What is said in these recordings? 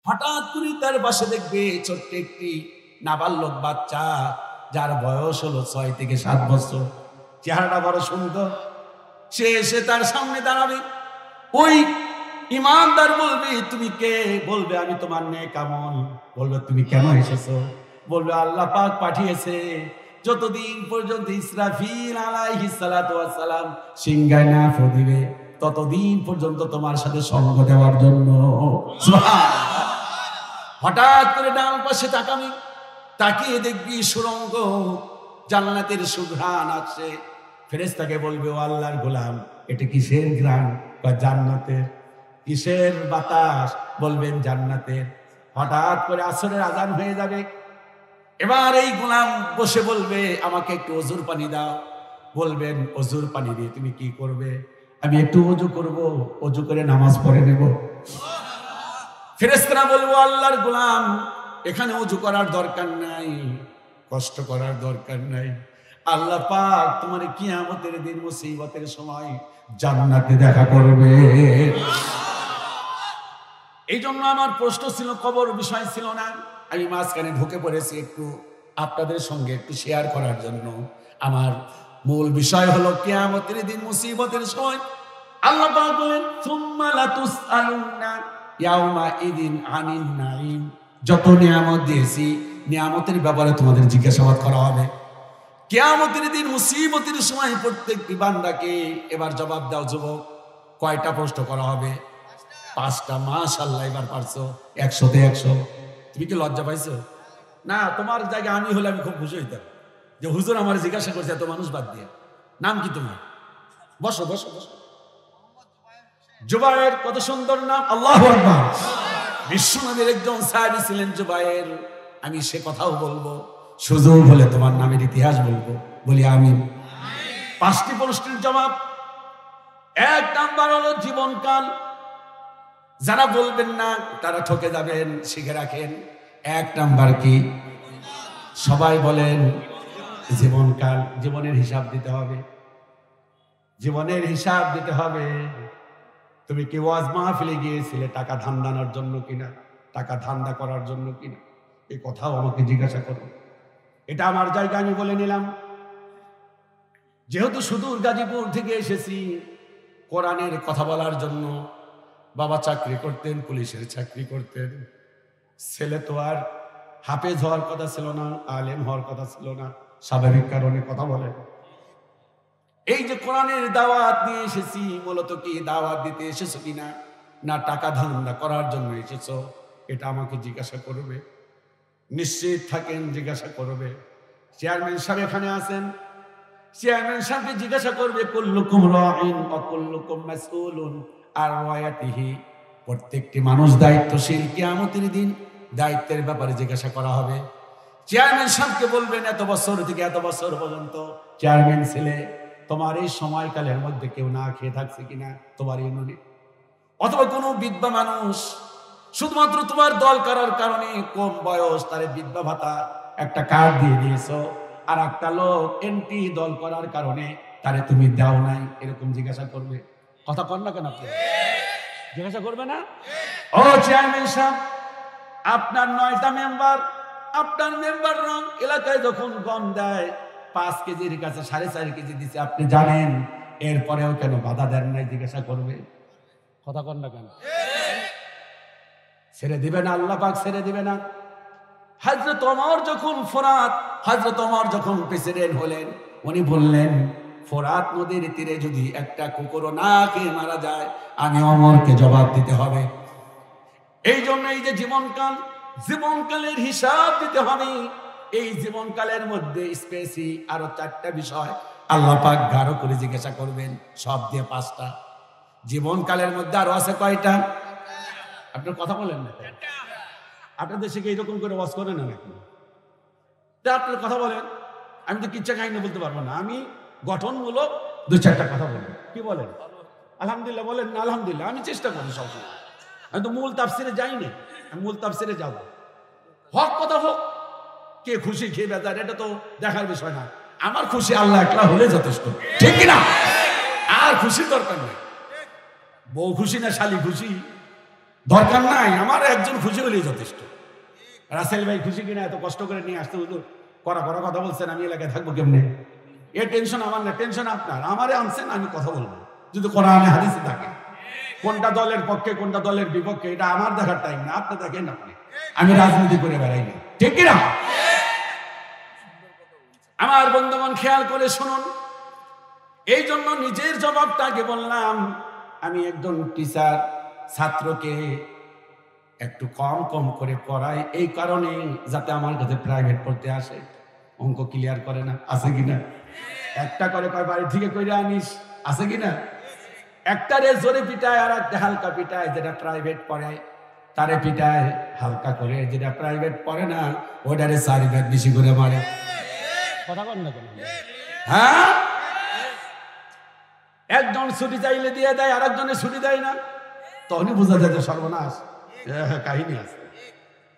হঠাৎ করে তার পাশে দেখবে ছোট্ট একটি নাবালক বাচ্চা, যার বয়স হলো 6 থেকে 7 বছর, চেহারাটা বড় সুন্দর। সে এসে তার সামনে দাঁড়াবে। ওই ইমানদার বলবে, তুমি কে? বলবে, আমি তোমার নেক আমল। বলবে, তুমি কেন এসেছো? বলবে, আল্লাহ পাক পাঠিয়েছে যতদিন পর্যন্ত ইসরাফিল আলাইহিস সালাতু ওয়াস সালাম সিংহায় না ফু দিবে ততদিন পর্যন্ত তোমার সাথে সঙ্গ দেওয়ার জন্য। সুবহানাল্লাহ। হঠাৎ করে ডান পাশে তাকাবি, তাকিয়ে দেখবি সুরঙ্গ, জান্নাতের সুঘ্রাণ আসছে। ফেরেশতাকে বলবে, ও আল্লাহর গোলাম, এটা কিসের ঘ্রাণ? বা জান্নাতের। কিসের বাতাস? বলবেন জান্নাতের। হঠাৎ করে আসরের আজান হয়ে যাবে। এবার এই গোলাম বসে বলবে, আমাকে একটু অজুর পানি দাও। বলবেন, অজুর পানি দিয়ে তুমি কি করবে? আমি একটু অজু করব, অজু করে নামাজ পড়ে নেব। ফেরেশতারা বলবো, আল্লাহর গোলাম, এখানে অজু করার দরকার নাই, কষ্ট করার দরকার নাই। আল্লাহ পাক তোমার কিয়ামতের দিন মুসিবতের সময় জান্নাতে দেখা করবে। এই জন্য আমার প্রশ্ন ছিল, কবর বিষয় ছিল না। আমি মাঝখানে ঢুকে পড়েছি একটু আপনাদের সঙ্গে একটু শেয়ার করার জন্য। আমার মূল বিষয় হলো কিয়ামতের দিন মুসিবতের সময় আল্লাহ পাক বলেন, সুম্মা লাতুসআলুন্না ইয়াউমা ইদিন আনিন নাঈম। যত নিয়ামত দিয়েছি, নিয়ামতের ব্যাপারে তোমাদের জিজ্ঞাসাবাদ করা হবে। কিয়ামতের দিন মুসিবতের সময় প্রত্যেকটি বান্দাকে এবার জবাব দাও যুবক, কয়টা প্রশ্ন করা হবে? 5টা। মাশাআল্লাহ, এবার পারছো 100-তে 100। তুমি কি লজ্জা পাইছো? না, তোমার জায়গায় আমি হলে আমি খুব খুশি হইতাম যে হুজুর আমার জিজ্ঞাসা করছে এত মানুষ বাদ দিয়ে। নাম কি তোমার? বসো বসো বসো। জুবায়ের, কত সুন্দর নাম। আল্লাহু আকবার। বিশ্বনবীর একজন সাহাবী ছিলেন জুবায়ের। আমি সে কথাও বলবো, সুযোগ হলে তোমার নামের ইতিহাস বলবো। বলি আমিন। 5টি প্রশ্নের জবাব। 1 নাম্বার হলো জীবনকাল। যারা বলবেন না তারা ঠকে যাবেন, শিখে রাখেন। 1 নাম্বার কি? সবাই বলেন জীবনকাল। জীবনের হিসাব দিতে হবে, জীবনের হিসাব দিতে হবে। তুমি কি ওয়াজ মাহফিলে গিয়েছিলে টাকা ধান্দানোর জন্য কিনা, টাকা ধান্দা করার জন্য কিনা? এই কথাও আমাকে জিজ্ঞাসা করো। এটা আমার জায়গা, আমি বলে নিলাম। যেহেতু সুদূর গাজীপুর থেকে এসেছি কোরআনের কথা বলার জন্য। বাবা চাকরি করতেন, পুলিশের চাকরি করতেন। ছেলে তো আর হাফেজ হওয়ার কথা ছিল না, আলেম হওয়ার কথা ছিল না, স্বাভাবিক কারণে কথা বলে। এই যে কোরআনের দাওয়াত নিয়ে এসেছি, মূলত কি দাওয়াত দিতে এসেছো কিনা, না টাকা ধান্দা করার জন্য এসেছো? এটা আমাকে জিজ্ঞাসা করবে। নিশ্চিত থাকেন জিজ্ঞাসা করবে। চেয়ারম্যান সাহেব এখানে আছেন, চেয়ারম্যান সাহেবকে জিজ্ঞাসা করবে, কুল্লুকুম রাঈন ওয়া কুল্লুকুম মাসউলুন আর রায়াতিহি। প্রত্যেকটি মানুষ দায়িত্বশীল। কিয়ামতের দিন দায়িত্বের ব্যাপারে জিজ্ঞাসা করা হবে। চেয়ারম্যান সাহেবকে বলবেন, এত বছর থেকে এত বছর পর্যন্ত চেয়ারম্যান ছিলে, তোমার এই সময়কালের মধ্যে কেউ না খেয়ে থাকছে কিনা তোমার ইউনিয়নে? অথবা কোনো বিধবা মানুষ শুধুমাত্র তোমার দল করার কারণে কম বয়স, তার বিধবা ভাতা একটা কার্ড দিয়ে দিয়েছো, আর একটা লোক এন্টি দল করার কারণে তারে তুমি দাও নাই, এরকম জিজ্ঞাসা করবে। কথা কর না কেন? আপনি জিজ্ঞাসা করবে না? ও চেয়ারম্যান সাহেব, আপনার 9টা মেম্বার, আপনার মেম্বার রং এলাকায় যখন গম দেয় 5 কেজির কাছে 4.5 কেজি দিচ্ছে, আপনি জানেন, এরপরেও কেন বাধা দেন নাই? জিজ্ঞাসা করবে। কথা কর না কেন? ছেড়ে দিবে না আল্লাহ পাক, ছেড়ে দিবে না। হযরত ওমর যখন হযরত ওমর যখন প্রেসিডেন্ট হলেন, উনি বললেন, ফোরাত নদীর তীরে যদি একটা কুকুরও না খেয়ে মারা যায়, আমি ওমরকে জবাব দিতে হবে। এই জন্য এই যে জীবনকালের হিসাব দিতে হবে। এই জীবনকালের মধ্যে স্পেসি আরো 4টা বিষয় আল্লাহ পাক গাঢ় করে জিজ্ঞাসা করবেন, সব দিয়ে 5টা। জীবনকালের মধ্যে আরো আছে কয়টা? আপনার কথা বলেন না। আপনার দেশে কি এরকম করে ওয়াজ করে না নাকি? আপনার কথা বলেন। আমি তো কিচ্ছা কাহিনী বলতে পারবো না, আমি গঠনমূলক 2-4টা কথা বলবো। কি বলেন? আলহামদুলিল্লাহ বলেন না? আলহামদুলিল্লাহ। আমি চেষ্টা করি সবসময়। আমি তো মূল তাফসিরে যাইনি, আমি মূল তাফসিরে যাব। হক কথা হোক, কে খুশি কে বেজার এটা তো দেখার বিষয় না। আমার খুশি আল্লাহ একলা হলে যথেষ্ট, ঠিক কিনা? আর খুশির দরকার নেই। বউ খুশি না শালি খুশি, দরকার নাই, আমার একজন খুশি হলেই যথেষ্ট। রাসেল ভাই খুশি কিনা, এত কষ্ট করে নিয়ে আসতে হুজুর কড়া কড়া কথা বলছেন, আমি এলাকায় থাকবো কেমনে? এ টেনশন আমার না, টেনশন আপনার। আমারে আনছেন, আমি কথা বলবো যদি কোরআনে হাদিসে থাকে। কোনটা দলের পক্ষে কোনটা দলের বিপক্ষে এটা আমার দেখার টাইম না, আপনি দেখেন। আপনি, আমি রাজনীতি করে বেড়াই না, ঠিক কিনা? আমার বন্ধুগণ খেয়াল করে শুনুন, এই জন্য নিজের জবাবটাকে বললাম। আমি একজন টিচার ছাত্রকে একটু কম কম করে পড়াই এই কারণে যাতে আমার কাছে প্রাইভেট পড়তে আসে। অঙ্ক ক্লিয়ার করে না, আছে কিনা? একটা করে কয় বাড়ি থেকে কইরা আনিস, আছে কিনা? একটারে জোরে পিটায় আর একটা হালকা পিটায়। যেটা প্রাইভেট পড়ে তারে পিটায় হালকা করে, যেটা প্রাইভেট পড়ে না ওটারে 4 ভাগ বেশি করে মারে। কথা বল না কেন? হ্যাঁ, একজন ছুটি চাইলে দিয়ে দেয়, আর একজনের ছুটি দেয় না, তখনই বোঝা যায় যে সর্বনাশ কাহিনী আছে।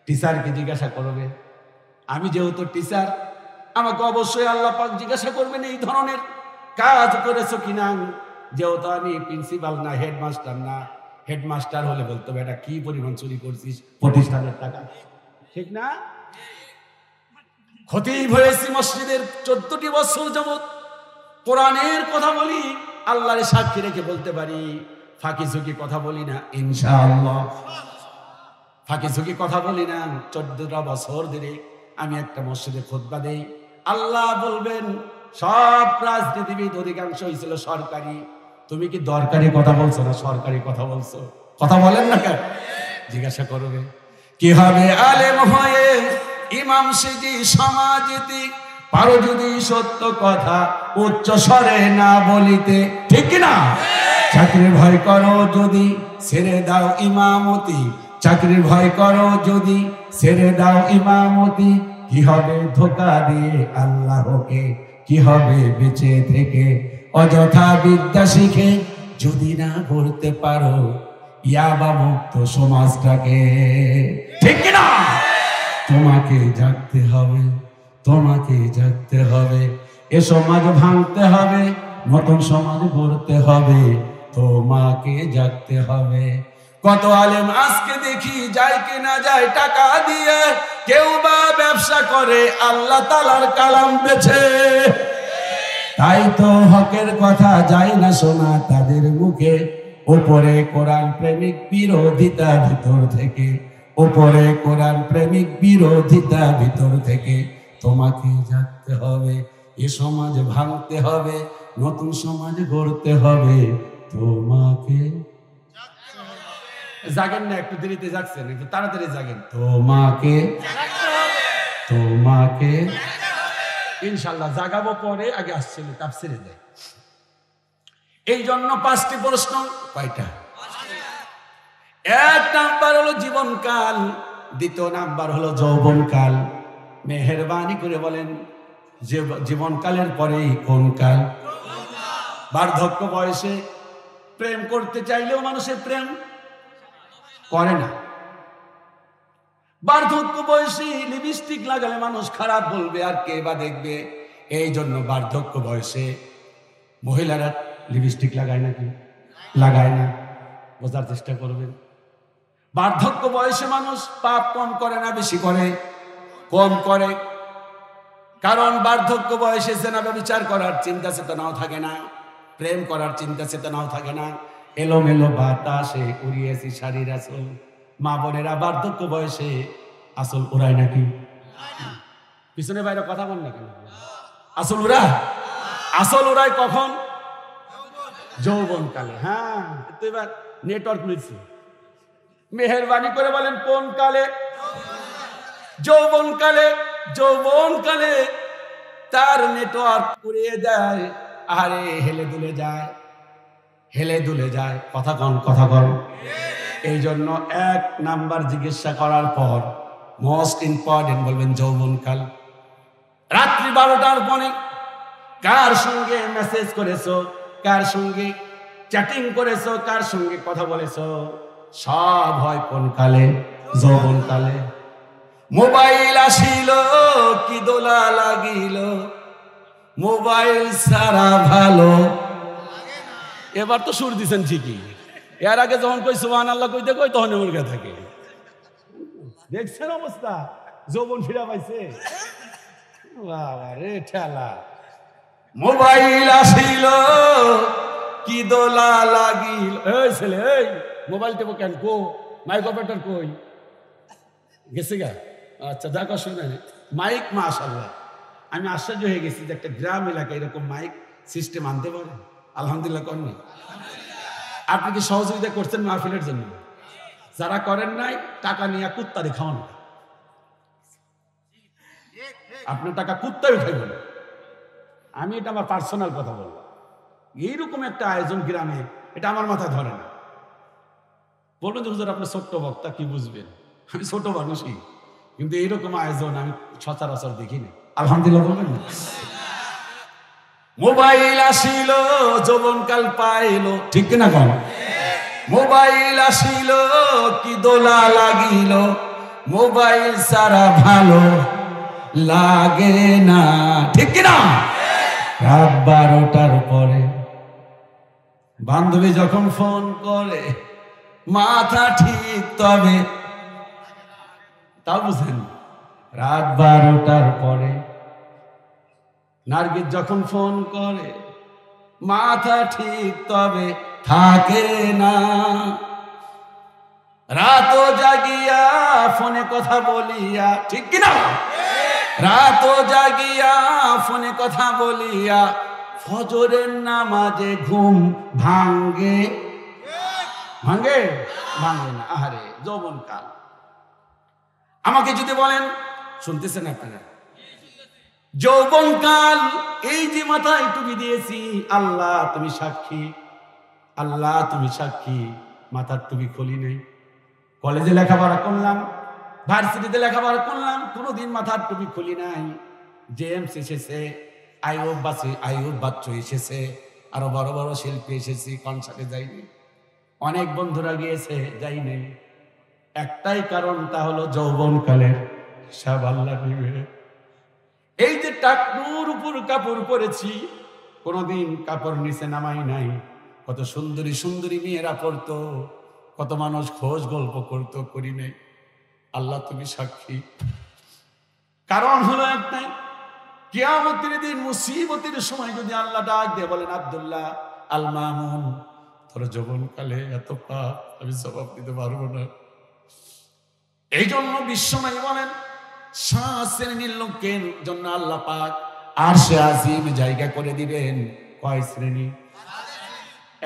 টিচারকে জিজ্ঞাসা করবে, আমি যেহেতু টিচার আমাকে অবশ্যই আল্লাহ পাক জিজ্ঞাসা করবেন এই ধরনের কাজ করেছো কিনা। যেহেতু আমি প্রিন্সিপাল না, হেডমাস্টার না, হেডমাস্টার হলে বলতো এটা কি পরিমাণ চুরি করছিস প্রতিষ্ঠানের টাকা, ঠিক না? খতিব হয়েছি মসজিদের 14টি বছর যাবত, কোরআনের কথা বলি, আল্লাহর সাক্ষী রেখে বলতে পারি ফাঁকি ঝুঁকি কথা বলি না, ইনশাআল্লাহ ফাঁকি ঝুঁকি কথা বলি না। 14টা বছর ধরে আমি একটা মসজিদে খুতবা দেই। আল্লাহ বলবেন সব রাজনীতিবিদ অধিকাংশ হয়েছিল সরকারি, তুমি কি দরকারি কথা বলছো না সরকারি কথা বলছো? কথা বলেন না কেন? জিজ্ঞাসা করবে কি হবে আলেম হয়ে ইমাম সেজি সমাজেতে, পারো যদি সত্য কথা উচ্চ স্বরে না বলিতে, ঠিক কিনা? চাকরির ভয় করো যদি ছেড়ে দাও ইমামতি, চাকরির ভয় করো যদি ছেড়ে দাও ইমামতি, কি হবে ধোঁকা দিয়ে আল্লাহকে, কি হবে বেঁচে থেকে অযথা বিদ্যা শিখে যদি না করতে পারো ইয়াবা মুক্ত সমাজটাকে, ঠিক কিনা? তোমাকে জাগতে হবে, তোমাকে জাগতে হবে, এ সমাজ ভাঙতে হবে, নতুন সমাজ গড়তে হবে, তোমাকে জাগতে হবে। কত আলেম আজকে দেখি যায় কিনা যায় টাকা দিয়ে, কেউ বা ব্যবসা করে আল্লাহ তাআলার কালাম বেচে। তাই তো হকের কথা যায় না শোনা তাদের মুখে, উপরে কোরআন প্রেমিক বিরোধিতা ভিতর থেকে, উপরে কোরআন প্রেমিক বিরোধিতা ভিতর থেকে। তোমাকে জাগতে হবে, এ সমাজ ভাঙতে হবে, নতুন সমাজ গড়তে হবে, তোমাকে জাগেন না, একটু দেরিতে জাগছেন, একটু তাড়াতাড়ি জাগেন। তোমাকে তোমাকে ইনশাল্লাহ জাগাবো, পরে আগে আসছিল তাফসিরে দেয়। এই জন্য 5টি প্রশ্ন। কয়টা? 1 নাম্বার হলো জীবনকাল, 2 নাম্বার হলো যৌবনকাল। মেহেরবানি করে বলেন জীবনকালের পরে কোন কাল? বার্ধক্য বয়সে প্রেম করতে চাইলেও মানুষের প্রেম করে না। বার্ধক্য বয়সে লিপস্টিক লাগালে মানুষ খারাপ বলবে, আর কে বা দেখবে। এই জন্য বার্ধক্য বয়সে মহিলারা লিপস্টিক লাগায় নাকি? লাগায় না। বোঝার চেষ্টা করবেন। বার্ধক্য বয়সে মানুষ পাপ কম করে না বেশি করে? কম করে। কারণ বার্ধক্য বয়সে জেনা ব্যভিচার করার চিন্তা চেতনাও থাকে না, প্রেম করার চিন্তা চেতনাও থাকে না। এলোমেলো বাতাসে উড়িয়েছি শাড়ির আসল। মা বোনেরা বার্ধক্য বয়সে আসল উড়ায় নাকি? পিছনে বাইরে কথা বল না কেন? আসল উড়ায়? আসল উড়ায় কখন? যৌবনকালে। হ্যাঁ, তো এবার নেটওয়ার্ক মিলছে। মেহেরবানি করে বলেন কোন কালে? যৌবনকালে। যৌবনকালে তার নেটওয়ার্ক উড়িয়ে দেয়, আরে হেলে দুলে যায়, হেলে দুলে যায়। কথা কন, কথা কন। এই জন্য 1 নাম্বার জিজ্ঞাসা করার পর মোস্ট ইম্পর্টেন্ট বলবেন যৌবনকাল। রাত্রি 12টার পরে কার সঙ্গে মেসেজ করেছো, কার সঙ্গে চ্যাটিং করেছো, কার সঙ্গে কথা বলেছো, সব হয় কোন কালে? যৌবনকালে। মোবাইল আসিল কি দোলা লাগিল, মোবাইল সারা ভালো। এবার তো সুর দিছেন ঠিকই, এর আগে যখন কই সুবহানাল্লাহ কইতে কই তখন মুরগা থাকে। দেখছেন অবস্থা, যৌবন ফিরা পাইছে। বাবা রে ঠেলা। মোবাইল আসিল কি দোলা লাগিল। এই ছেলে, এই মোবাইল টেপো কেন? কো মাইক অপারেটর কই গেছে গা? আচ্ছা দেখো, শুনে মাইক মাশাআল্লাহ। আমি আশ্চর্য হয়ে গেছি যে একটা গ্রাম এলাকায় এরকম মাইক সিস্টেম আনতে পারে। আলহামদুলিল্লাহ করেন। আপনি কি সহযোগিতা করছেন মাহফিলের জন্য? যারা করেন নাই টাকা নিয়ে কুত্তারে খাওয়ান। আপনার টাকা কুত্তায় খাইবেন। আমি এটা আমার পার্সোনাল কথা বলবো। এইরকম একটা আয়োজন গ্রামে, এটা আমার মাথায় ধরে না। বলবেন যে হুজুর আপনার ছোট্ট বক্তা, কি বুঝবেন? আমি ছোট মানুষই, কিন্তু এইরকম আয়োজন আমি সচরাচর দেখিনি। আলহামদুলিল্লাহ বলবেন না? মোবাইল আসিল যৌবনকাল পাইল, ঠিক কিনা কম? মোবাইল আসিল কি দোলা লাগিল, মোবাইল সারা ভালো লাগে না, ঠিক কিনা? রাত 12টার পরে বান্ধবী যখন ফোন করে মাথা ঠিক তবে, তাও বুঝেন। রাত 12টার পরে নার্গিস যখন ফোন করে মাথা ঠিক তবে থাকে না। রাতও জাগিয়া ফোনে কথা বলিয়া, ঠিক কিনা? রাতও জাগিয়া ফোনে কথা বলিয়া ফজরের নামাজে ঘুম ভাঙ্গে। ভাঙ্গে? ভাঙ্গে না। আহারে যৌবনকাল। আমাকে যদি বলেন, শুনতেছেন আপনারা? যৌবনকাল, এই যে মাথায় টুপি দিয়েছি, আল্লাহ তুমি সাক্ষী, আল্লাহ তুমি সাক্ষী, মাথার টুপি খুলি নেই। কলেজে লেখাপড়া করলাম, ভার্সিটিতে লেখাপড়া করলাম, কোনোদিন মাথার টুপি খুলি নাই। জেমস এসেছে, আইয়ুব বাচ্চু এসেছে, আরো বড় বড় শিল্পী এসেছি, কনসার্টে যাইনি। অনেক বন্ধুরা গিয়েছে, যাইনি। একটাই কারণ, তা হলো যৌবনকালের হিসাব আল্লাহ নিবে। এই যে টাকনুর উপর কাপড় পরেছি, কোনোদিন কাপড় নিচে নামাই নাই। কত সুন্দরী সুন্দরী মেয়েরা পড়তো, কত মানুষ খোঁজ গল্প করতো, করি নাই। আল্লাহ তুমি সাক্ষী। কারণ হলো একটাই, কিয়ামতের দিন মুসিবতের সময় যদি আল্লাহ ডাক দিয়ে বলেন, আব্দুল্লাহ আল মামুন, তোর যৌবনকালে এত পাপ, আমি জবাব দিতে পারবো না। এই জন্য বিশ্বনবী বলেন, 7 শ্রেণীর লোকের জন্য আল্লাহ পাক আরশে আজিম জায়গা করে দিবেন। কয় শ্রেণী?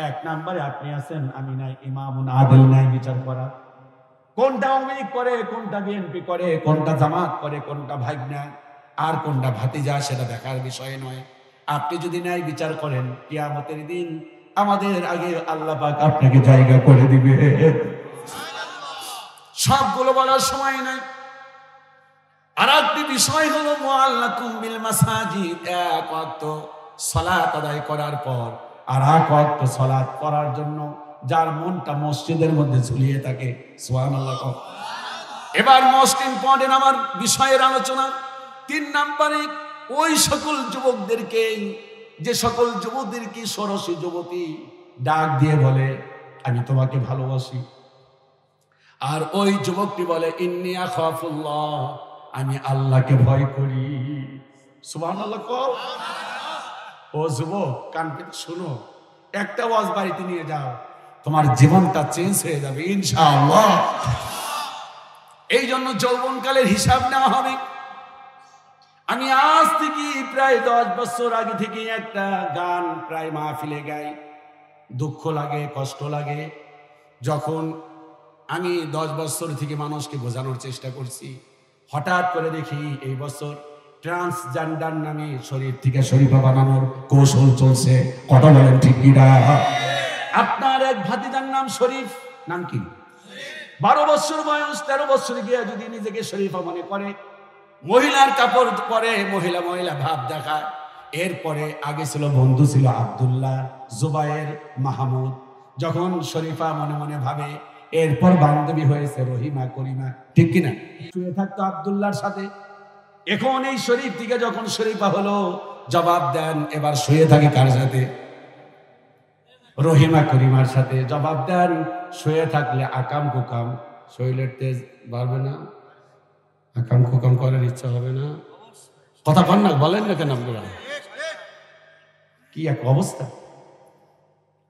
1 নম্বরে আপনি আছেন, আমি নাই। ইমামুন আদিল নাই বিচার করা। কোনটা আওয়ামী লীগ করে, কোনটা বিএনপি করে, কোনটা জামাত করে, কোনটা ভাগনা আর কোনটা ভাতিজা, সেটা দেখার বিষয় নয়। আপনি যদি নাই বিচার করেন, কিয়ামতের দিন আমাদের আগে আল্লাহ পাক আপনাকে জায়গা করে দিবে। সবগুলো বলার সময় নাই। আর একটি বিষয় হলো মুআল্লাকুম বিল মাসাজিদ, 1 ওয়াক্ত সালাত আদায় করার পর আর 1 ওয়াক্ত সালাত করার জন্য যার মনটা মসজিদের মধ্যে ঝুলিয়ে থাকে, সুবহানাল্লাহ। এবার মোস্ট ইম্পর্টেন্ট আমার বিষয়ের আলোচনা। 3 নম্বরে ওই সকল যুবকদেরকে, যে সকল যুবকদেরকে ষোড়শী যুবতী ডাক দিয়ে বলে, আমি তোমাকে ভালোবাসি। আর ওই যুবকটি বলে, ইন্নী আখাফুল্লাহ, আমি আল্লাহকে ভয় করি। সুবহানাল্লাহ। ও যুবক, কান পেতে শোনো, একটা ওয়াজ বাড়িতে নিয়ে যাও, তোমার জীবনটা চেঞ্জ হয়ে যাবে ইনশাআল্লাহ। এই জন্য যৌবনকালের হিসাব নেওয়া হবে। আমি আজ থেকে প্রায় 10 বছর আগে থেকে একটা গান প্রায় মাহফিলে গাই। দুঃখ লাগে, কষ্ট লাগে। যখন আমি 10 বছর থেকে মানুষকে বোঝানোর চেষ্টা করছি, হঠাৎ করে দেখি এই বছর ট্রান্সজেন্ডার নামে শরীর থেকে শরীফা বানানোর কৌশল চলছে। কথা বলেন ঠিক কিনা? আপনার এক ভাতিজার নাম শরীফ, নাম কি? 12 বছর বয়স, 13 বছর গিয়ে যদি নিজেকে শরীফা মনে করে, মহিলার কাপড় পরে, মহিলা মহিলা ভাব দেখায়। এরপরে আগে ছিল বন্ধু, ছিল আব্দুল্লাহ, জুবায়ের, মাহমুদ। যখন শরীফা মনে মনে ভাবে, এরপর বান্ধবী হয়েছে রহিমা, করিমা, ঠিক কিনা? শুয়ে থাকতো আব্দুল্লাহর সাথে। এখন এই শরীফ থেকে যখন শরীফা হলো, জবাব দেন, এবার শুয়ে থাকে কার সাথে? রহিমা করিমার সাথে জবাব দেন, শুয়ে থাকলে আকাম কুকাম শরীরের তেজ বাড়বে না? আকাম কুকাম করার ইচ্ছা হবে না? কথা বল না, বলেন না কেন আপনারা? কি এক অবস্থা!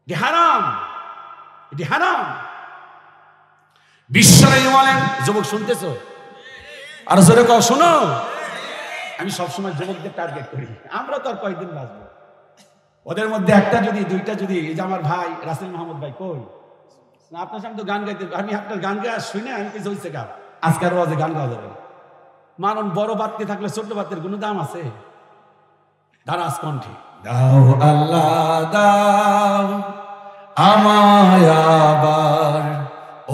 এটি হারাম, এটি হারাম। বিশ্বনবী বলেন, যুবক শুনতেছো? আর জোরে কও, শোনো। আমি সবসময় যুবকদের টার্গেট করি, আমরা তো আর কয়েকদিন বাঁচবো। ওদের মধ্যে একটা যদি দুইটা যদি, এই যে আমার ভাই রাসেল মাহমুদ ভাই কই না, আপনার সামনে তো গান গাইতে, আমি আপনার গান গায়ে শুনে আমি কিছু হয়েছে গা, আজকের ওয়াজে গান গাওয়া যাবে না। মানুষ বড় বাত্তি থাকলে ছোট্ট বাত্তির কোনো দাম আছে? দারাজ কণ্ঠে দাও আল্লাহ দাও আমায় আবার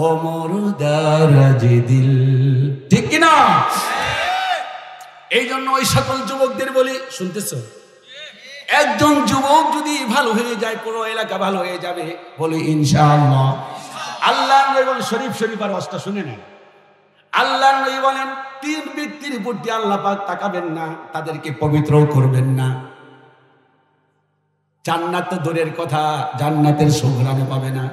ওমর দারাজে দিল, ঠিক কিনা? এই জন্য ওই সকল যুবকদের বলি, শুনতেছ? একজন যুবক যদি ভালো হয়ে যায়, পুরো এলাকা ভালো হয়ে যাবে, বলি ইনশাআল্লাহ। আল্লাহ নবী শরীফ শরীফার ওয়াজটা শুনে নেন। আল্লাহ নবী বলেন, তিন ব্যক্তির প্রতি আল্লাহ পাক তাকাবেন না, তাদেরকে পবিত্র করবেন না। জান্নাত তো দূরের কথা, জান্নাতের সুঘ্রাণও পাবে না।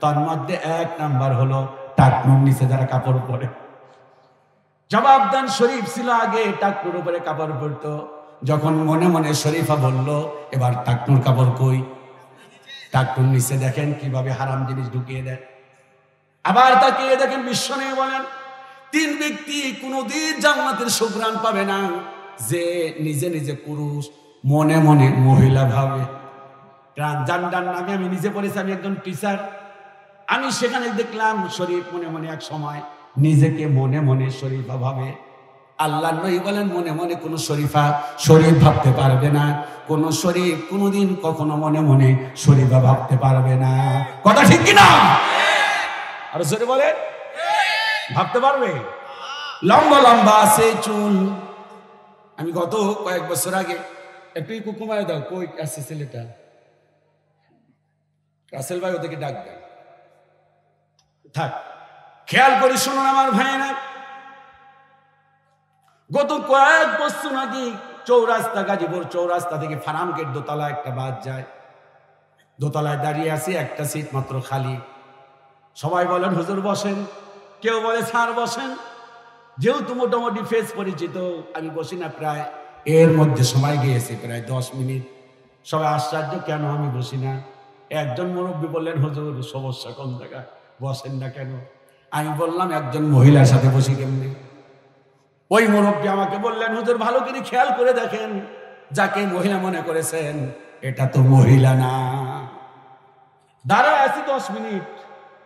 তার মধ্যে এক নাম্বার হলো টাকনুর নিচে যারা কাপড় পরে। জবাব দেন, শরীফ ছিল আগে টাকনুর উপরে কাপড় পরতো, যখন মনে মনে শরীফা বলল এবার টাকনুর কাপড় কই, টাকনুর নিচে দেখেন কিভাবে হারাম জিনিস ঢুকিয়ে দেয়। আবার তাকিয়ে দেখেন, বিশ্বনবী বলেন, তিন ব্যক্তি কোনদিন জান্নাতের সুঘ্রাণ পাবে না, যে নিজে নিজে পুরুষ মনে মনে মহিলা ভাবে। ট্রান্সজেন্ডার নামে আমি নিজে পড়েছি, আমি একজন টিচার। আমি সেখানে দেখলাম শরীফ মনে মনে এক সময় নিজেকে মনে মনে শরীফা ভাবে। আল্লাহ নবী বলেন, মনে মনে কোন শরীফা শরীফ ভাবতে পারবে না, কোন শরীফ কোনদিন কখনো মনে মনে শরীফা ভাবতে পারবে না। কথা ঠিক কিনা? আর জোরে বলে, ভাবতে পারবে? লম্বা লম্বা আছে চুল। আমি গত কয়েক বছর আগে একটু কুকুমায় দাও, কই আছে ছেলেটা? রাসেল ভাই ওদেরকে ডাক দেন। থাক, খেয়াল করে শুনুন আমার ভাইয়েরা, গত কয়েক বছর আগে চৌরাস্তা, গাজীপুর চৌরাস্তা থেকে ফার্ম গেট দোতলা একটা বাস যায়, দোতলায় দাঁড়িয়ে আছি, একটা সিট মাত্র খালি। সবাই বলেন হুজুর বসেন, কেউ বলে স্যার বসেন। যেহেতু মোটামুটি ফেস পরিচিত, আমি বসি না, প্রায় এর মধ্যে সময় গিয়েছে প্রায় 10 মিনিট। সবাই আশ্চর্য, কেন আমি বসি না? একজন মুরব্বী বললেন, হুজুর সমস্যা কোন জায়গায়, বসেন না কেন? আমি বললাম, একজন মহিলার সাথে বসি কেমনি? ওই মুরব্বী আমাকে বললেন, হুজুর ভালো করে খেয়াল করে দেখেন, যাকে মহিলা মনে করেছেন এটা তো মহিলা না। দাঁড়ায় আছি 10 মিনিট,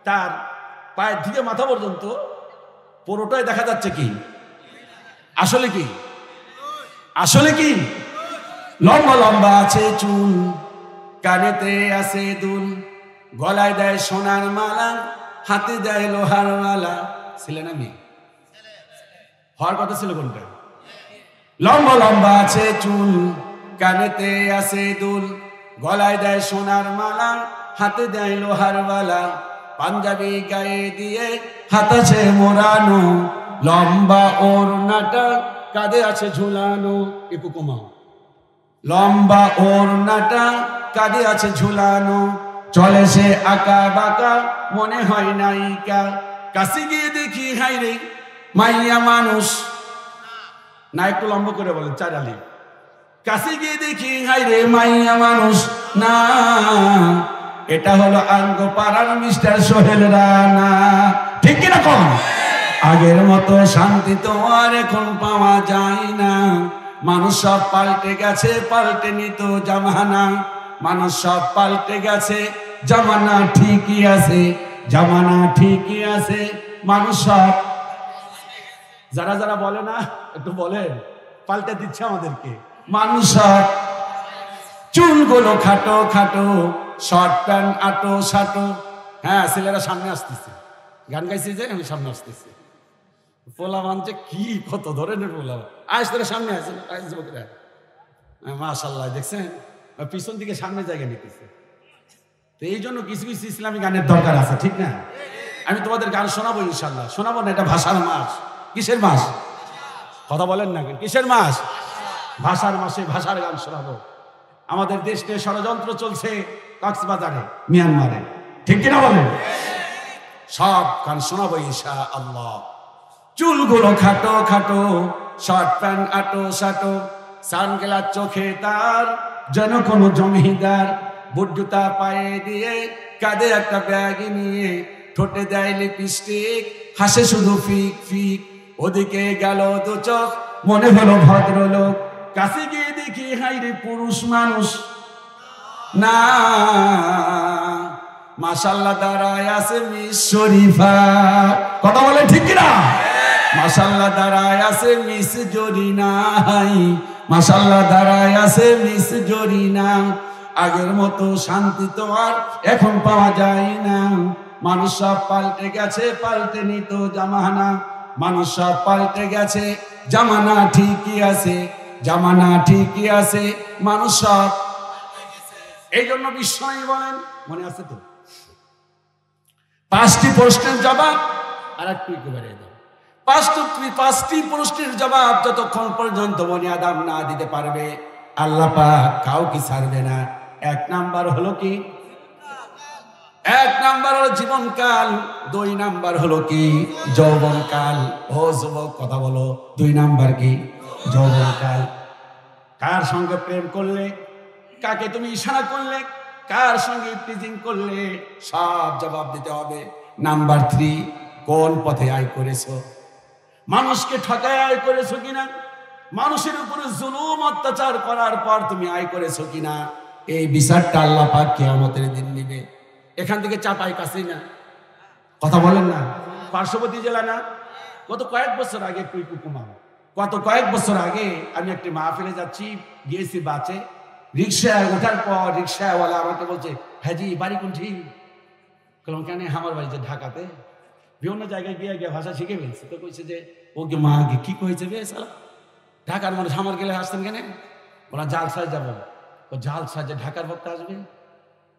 তার পায়ের দিকে মাথা পর্যন্ত পুরোটাই দেখা যাচ্ছে কি? আসলে কি? আসলে কি? লম্বা লম্বা আছে চুল, কানেতে আছে দুল, গলায় দেয় সোনার মালা, হাতে দেয় লোহার মালা। ছিলেন আমি হওয়ার কথা ছিল কোনটা? লম্বা লম্বা আছে চুল, কানেতে আছে দুল, গলায় দেয় সোনার মালা, হাতে দেয় লোহার মালা, পাঞ্জাবি গায়ে দিয়ে হাত আছে মোড়ানো, লম্বা ওড়নাটা কাঁধে আছে ঝুলানো। একটু কমাও। লম্বা ওড়নাটা কাঁধে আছে ঝুলানো, চলে সে আঁকা বাঁকা, মনে হয় নায়িকা। কাছে গিয়ে দেখি, হাই রে মাইয়া মানুষ না। একটু লম্বা করে বলেন, চারালি। কাছে গিয়ে দেখি, হাই রে মাইয়া মানুষ না, এটা হলো আঙ্গ পাড়ার মিস্টার সোহেল রানা। ঠিক কিনা কম? আগের মতো শান্তি তো আর এখন পাওয়া যায় না, মানুষ সব পাল্টে গেছে, পাল্টে নিত জামানা। মানুষ সব পাল্টে গেছে, জামানা ঠিকই আছে, জামানা ঠিকই আছে, মানুষ সব। যারা যারা বলে না একটু বলেন, পাল্টে দিচ্ছে আমাদেরকে। মানুষ সব, চুলগুলো খাটো খাটো, শর্ট প্যান্ট আটো সাটো। হ্যাঁ, ছেলেরা সামনে আসতেছে, গান গাইছে যে আমি সামনে আসতেছি। পোলা মানছে কি, কত ধরনের পোলা আজ তোরা সামনে আছে। মাশাআল্লাহ, দেখছেন পিছন দিকে সামনে জায়গা নিতেছে। তো এই জন্য কিছু কিছু ইসলামী গানের দরকার আছে, ঠিক না? আমি তোমাদের গান শোনাবো ইনশাল্লাহ। শোনাবো না, এটা ভাষার মাস। কিসের মাস? কথা বলেন না, কিসের মাস? ভাষার মাসে ভাষার গান শোনাবো। আমাদের দেশ নিয়ে ষড়যন্ত্র চলছে কক্সবাজারে, মিয়ানমারে, ঠিক কিনা বলেন? সব গান শোনাবো ইনশাআল্লাহ। চুলগুলো খাটো খাটো, শর্ট প্যান্ট আটো সাটো, সানগ্লাস চোখে তার যেন কোনো জমিদার, বুট জুতা পায়ে দিয়ে, কাঁধে একটা ব্যাগ নিয়ে, ঠোঁটে দেয় লিপস্টিক, হাসে শুধু ফিক ফিক। ওদিকে গেল দু চোখ, মনে হলো ভদ্রলোক, কাছে গিয়ে দেখি হাইরে পুরুষ মানুষ না, মাশাআল্লাহ দাঁড়ায় আছে মিস শরীফা। কথা বলে ঠিক কিনা? মাশাআল্লাহ দাঁড়ায় আছে মিস জরিনা, মাশাআল্লাহ দাঁড়ায় আছে মিস জরিনা। আগের মতো শান্তি তো আর এখন পাওয়া যায় না, মানুষ সব পাল্টে গেছে, পাল্টে নিত জামানা। মানুষ সব পাল্টে গেছে, জামানা ঠিকই আছে, জামানা ঠিকই আছে, মানুষ সব। এই জন্য বিস্ময় বলেন, মনে আছে তো? 5টি প্রশ্নের জবাব আর একটু একেবারে দাও। 5টি প্রশ্নের জবাব যতক্ষণ পর্যন্ত বনি আদম না দিতে পারবে, আল্লাহ পাক কাউকে ছাড়বে না। 1 নাম্বার হলো কি? 1 নাম্বার হলো জীবনকাল। 2 নাম্বার হলো কি? যৌবনকাল। ও যুবক কথা বলো, 2 নাম্বার কি? যৌবনকাল। কার সঙ্গে প্রেম করলে, কাকে তুমি ইশারা করলে, কার সঙ্গে টিজিং করলে, সব জবাব দিতে হবে। নাম্বার 3, কোন পথে আয় করেছো? মানুষকে ঠকায় আয় করেছো কিনা? মানুষের উপরে জুলুম অত্যাচার করার পর তুমি আয় করেছো কিনা? এই বিচারটা আল্লাহ পাক কিয়ামতের দিন নেবে। এখান থেকে চাপাই কাছেই না, কথা বলেন না, পার্শ্ববর্তী জেলা না। গত কয়েক বছর আগে কয়েক বছর আগে আমি একটি মাহফিলে যাচ্ছি, গিয়েছি বাসে, রিক্সায় ওঠার পর রিক্সাওয়ালা আমাকে বলছে, হাজি বাড়ি কোনটি? বললাম কেন? আমার বাড়ি যে ঢাকাতে। বিভিন্ন জায়গায় গিয়ে গিয়ে ভাষা শিখে ফেলছে। তো কইছে যে ওকে মা কি কয়েছে বে সালা, ঢাকার মানুষ আমার গেলে আসতেন কেন? ওরা জালসায় যাবো। জালসা যে ঢাকার বক্তা আসবে?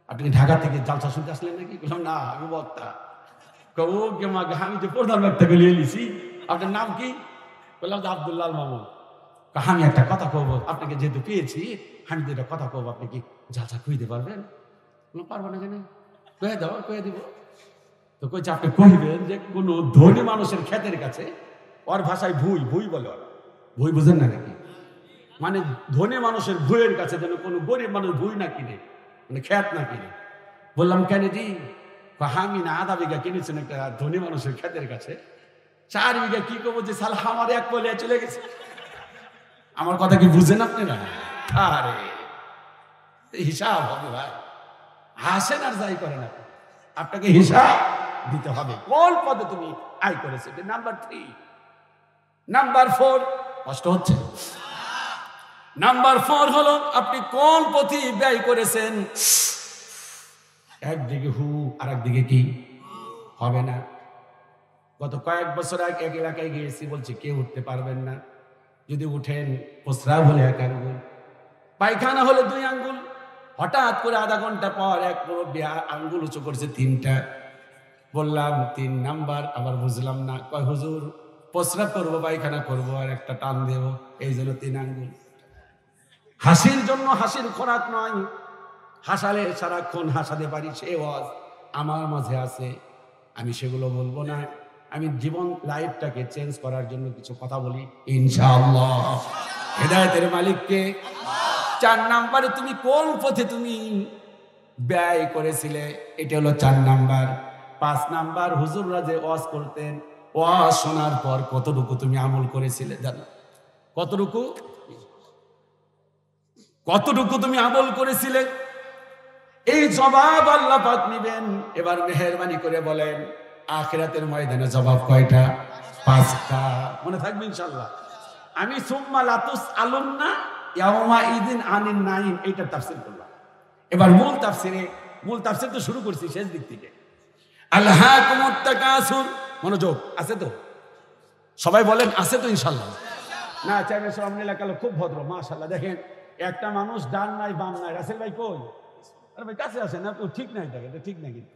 আপনি ঢাকা থেকে জালসা শুনতে আসলেন নাকি? বললাম না, আমি বক্তা। ওকে মা, আমি যে প্রধান বক্তাকে নিয়ে নিছি, আপনার নাম কি? বললাম যে আব্দুল্লাহ মামুন। আমি একটা কথা কব, আপনাকে যেহেতু পেয়েছি, আমি তো এটা কথা কব, আপনি কি জালসা কইতে পারবেন? বললাম পারবো না কেন? কয়ে দাও, কয়ে দিব। তো কইছে আপনি কইবেন যে কোনো ধনী মানুষের ক্ষেতের কাছে, ওর ভাষায় ভুই বলে ওরা, ভুই বুঝেন না নাকি? মানে ধনী মানুষের ভুইয়ের কাছে যেন কোনো গরিব মানুষ ভুই না কিনে, মানে ক্ষেত না কিনে। বললাম কেন জি? আমি না 1/2 বিঘা কিনেছেন একটা ধনী মানুষের ক্ষেতের কাছে, 4 বিঘা কি করবো যে সাল আমার 1 বলে চলে গেছে। আমার কথা কি বুঝেন আপনারা? আরে হিসাব হবে ভাই, হাসেন আর যাই করেন আপনাকে হিসাব দিতে হবে কোন পদে তুমি আয় করেছে। নাম্বার 3। নাম্বার 4 কষ্ট হচ্ছে। নাম্বার 4 হলো আপনি কোন পথে ব্যয় করেছেন। একদিকে হু আর একদিকে কি হবে না। গত কয়েক বছর আগে এক এলাকায় গিয়েছি, বলছি কেউ উঠতে পারবেন না, যদি উঠেন প্রস্রাব হলে 1 আঙ্গুল, পায়খানা হলে 2 আঙ্গুল। হঠাৎ করে আধা ঘন্টা পর এক মুরব্বী আঙ্গুল উঁচু করছে 3টা। বললাম 3 নাম্বার, আবার বুঝলাম না। কয় হুজুর প্রস্রাব করবো, পায়খানা করবো আর একটা টান দেব, এই জন্য 3 আঙ্গুল। হাসির জন্য, হাসির খোরাক নয়, হাসালে সারাক্ষণ হাসাতে পারি, সে ওয়াজ আমার মাঝে আছে। আমি সেগুলো বলবো না, আমি জীবন লাইফটাকে চেঞ্জ করার জন্য কিছু কথা বলি ইনশাআল্লাহ। হেদায়েতের মালিককে। 4 নাম্বারে তুমি কোন পথে তুমি ব্যয় করেছিলে, এটা হলো 4 নাম্বার। 5 নাম্বার হুজুররা যে ওয়াজ করতেন, ওয়াজ শোনার পর কতটুকু তুমি আমল করেছিলে জানো? কতটুকু তুমি আমল করেছিলে? এই জবাব আল্লাহ পাক নিবেন। এবার মেহেরবানি করে বলেন আখিরাতের ময়দানে জবাব কয়টা? 5টা। মনে থাকবে ইনশাআল্লাহ। আমি সুম্মা লাতুস আলুন্না ইয়াউমা ইদিন আনিন নাইম, এইটা তাফসীর করলাম। এবার মূল তাফসীর তো শুরু করছি শেষ দিক থেকে। আলহাকুমুত তাকাসুর, মনোযোগ আছে তো? সবাই বলেন আছে তো ইনশাআল্লাহ। না চাইলে সামনে এলাকা খুব ভদ্র মাশাআল্লাহ। দেখেন একটা মানুষ ডান নাই বাম নাই। রাসেল ভাই কই? আরে ভাই কাছে আসেন না, ঠিক নাই, এটা ঠিক নাই। কিন্তু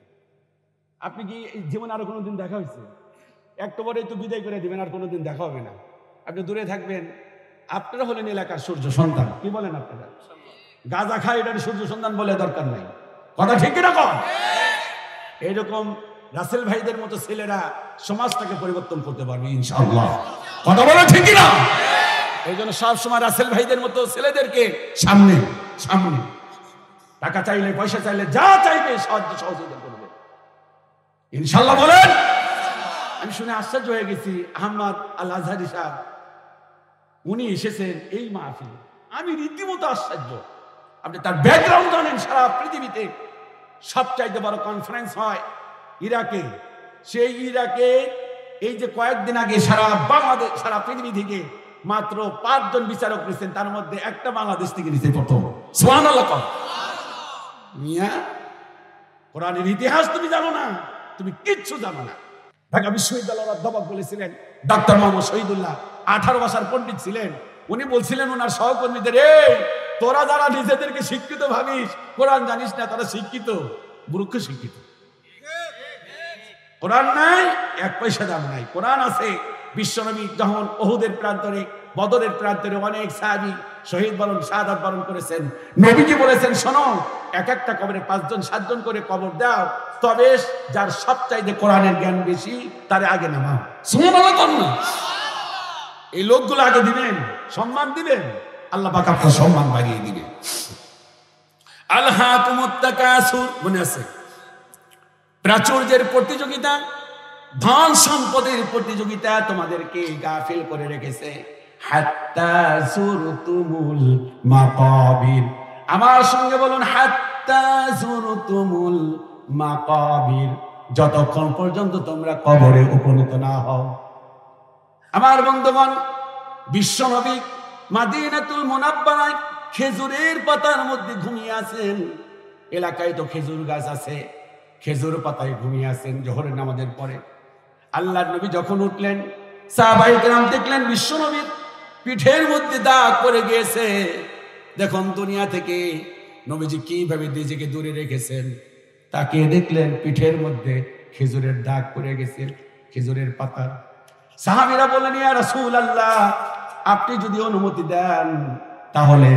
আপনি কি জীবন আরো কোনোদিন দেখা হয়েছে? অক্টোবরে তো বিদায় করে দিবেন, আর কোনোদিন দেখা হবে না। আপনি দূরে থাকবেন। আপনারা হলেন এলাকার সূর্য সন্তান, কি বলেন আপনারা? গাঁজা খায়, এটার সূর্য সন্ধান বলে দরকার নাই। কথা ঠিক কিনা কন? এইরকম রাসেল ভাইদের মতো ছেলেরা সমাজটাকে পরিবর্তন করতে পারবে ইনশাআল্লাহ। কথা বলে ঠিক কিনা? এই জন্য সবসময় রাসেল ভাইদের মতো ছেলেদেরকে সামনে সামনে, টাকা চাইলে পয়সা চাইলে যা চাইবে সহযোগিতা করবে ইনশাআল্লাহ। বলেন। আমি শুনে আশ্চর্য হয়ে গেছি, আহমদ আল আজহারি সাহেব উনি এসেছেন এই মাহফিলে। আমি রীতিমতো আশ্চর্য। আপনি তার ব্যাকগ্রাউন্ড জানেন, সারা পৃথিবীতে সবচাইতে বড় কনফারেন্স হয় ইরাকে। সেই ইরাকে এই যে কয়েকদিন আগে সারা বাংলাদেশ, সারা পৃথিবী থেকে মাত্র 5 জন বিচারক নিয়েছেন, তার মধ্যে একটা বাংলাদেশ থেকে নিয়েছে প্রথম। সুবহানাল্লাহ। মিয়া, কোরআনের ইতিহাস তুমি জানো না, তুমি কিচ্ছু জানো না। ঢাকা বিশ্ববিদ্যালয়ের অধ্যাপক বলেছিলেন ডক্টর মোহাম্মদ শহীদুল্লাহ, 18 বছর পণ্ডিত ছিলেন। উনি বলছিলেন ওনার সহকর্মীদের, এই তোরা যারা নিজেদেরকে শিক্ষিত ভাবিস, কোরআন জানিস না, তারা শিক্ষিত, মূর্খ শিক্ষিত। কোরআন নাই, 1 পয়সা দাম নাই। কোরআন আছে। বিশ্বনবী যখন উহুদের প্রান্তরে, বদরের প্রান্তরে অনেক সাহাবী শহীদ বরণ, শাহাদাত বরণ করেছেন, নবীজি বলেছেন, শোনো, এক একটা কবরে 5 জন 7 জন করে কবর দাও, তবে যার সবচাইতে কোরআনের জ্ঞান বেশি তারে আগে নামাও। সুবহানাল্লাহ। এই লোকগুলো আগে দিবেন, সম্মান দিবেন, আল্লাহ পাক আপনার সম্মান বাড়িয়ে দিবেন। আলহাকুমুত তাকাসুর, মনে আছে? প্রাচুর্যের প্রতিযোগিতা, ধন সম্পদের প্রতিযোগিতা তোমাদেরকে গাফিল করে রেখেছে। হাত্তা যুরতুমুল মাকাবির। আমার সঙ্গে বলুন, হাত্তা যুরতুমুল মাকাবির। যতক্ষণ পর্যন্ত তোমরা কবরে উপনীত না হও। আমার বন্ধুগণ, বিশ্বনবী মাদিনাতুল মুনাব্বারায় খেজুরের পাতার মধ্যে ঘুমিয়ে আছেন। এলাকায় তো খেজুর গাছ আছে, খেজুর পাতায় ঘুমিয়ে আছেন জোহরের নামাজের পরে। আল্লাহর নবী যখন উঠলেন, সাহাবায়ে কেরাম দেখলেন বিশ্বনবীর পিঠের মধ্যে দাগ পড়ে গিয়েছে। দেখুন দুনিয়া থেকে নবীজি কিভাবে নিজেকে দূরে রেখেছেন। তাকে দেখলেন পিঠের মধ্যে খেজুরের দাগ পড়ে গেছে, খেজুরের পাতা। সাহাবীরা বললেন, ইয়া রাসূলুল্লাহ, আপনি যদি অনুমতি দেন তাহলে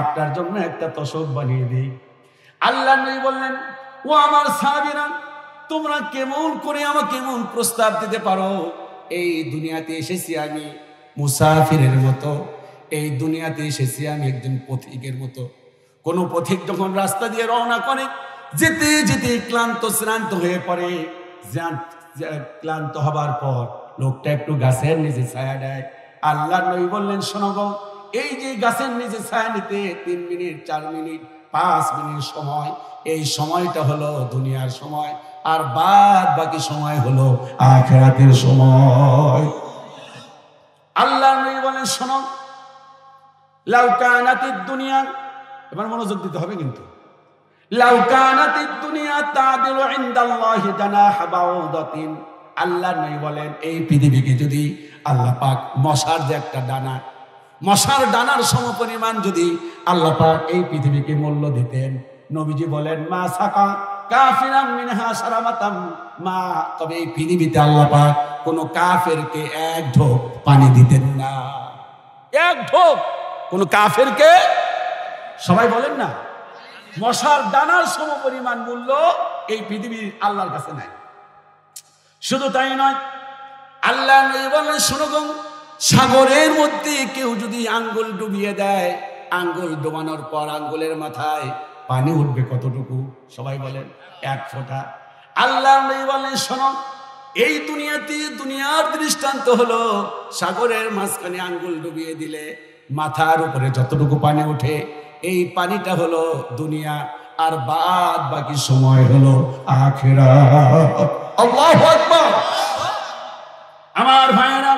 আপনার জন্য একটা তোশক বানিয়ে দিই। আল্লাহর নবী বললেন, ও আমার সাহাবীরা, তোমরা কেমন করে আমাকে এমন প্রস্তাব দিতে পারো? এই দুনিয়াতে এসেছি আমি মুসাফিরের মতো, এই দুনিয়াতে এসেছি আমি একজন পথিকের মতো। কোন পথিক যখন রাস্তা দিয়ে রওনা করে, যেতে যেতে ক্লান্ত শ্রান্ত হয়ে পড়ে, ক্লান্ত হবার পর লোকটা একটু গাছের নিচে ছায়া দেয়। আল্লাহর নবী বললেন, শোনো গো, এই যে গাছের নিচে ছায়া নিতে 3 মিনিট, 4 মিনিট, 5 মিনিট সময়, এই সময়টা হলো দুনিয়ার সময়, আর বাদ বাকি সময় হলো আখিরাতের সময়। আল্লাহর নবী বলেন, শোনো, লাউ কানাতিদ দুনিয়া, এবার মনোযোগ দিতে হবে কিন্তু, লাউ কানাতিদ দুনিয়া তাদিলু ইনদাল্লাহি জানাহা বাউদাতিন। আল্লাহর নবী বলেন, এই পৃথিবীকে যদি আল্লাহ পাক মশার যে একটা দানা, মশার দানার সমপরিমাণ যদি আল্লাহ পাক এই পৃথিবীকে মূল্য দিতেন, নবীজি বলেন, মা সাকা কাফিরাম মিনহা শারাবাতাম মা, তবে এই পৃথিবীতে আল্লাহ পাক কোন কাফেরকে 1 ঢোক পানি দিতেন না। 1 ঢোক কোন কাফেরকে, সবাই বলেন না, মশার দানার সমপরিমাণ মূল্য এই পৃথিবীর আল্লাহর কাছে নাই। শুধু তাই নয়, আল্লাহ নবী বলেন, শুনো গো, সাগরের মধ্যে কেউ যদি আঙ্গুল ডুবিয়ে দেয়, আঙ্গুল ডোবানোর পর আঙ্গুলের মাথায় পানি উঠবে কতটুকু? সবাই বলেন, 1 ফোঁটা। আল্লাহ নবী বলেন, শোনো, এই দুনিয়াতে, দুনিয়ার দৃষ্টান্ত হলো সাগরের মাঝখানে আঙ্গুল ডুবিয়ে দিলে মাথার উপরে যতটুকু পানি ওঠে, এই পানিটা হলো দুনিয়া, আর বাদ বাকি সময় হলো আখিরাত। আল্লাহু আকবার। আমার ভাইয়েরা,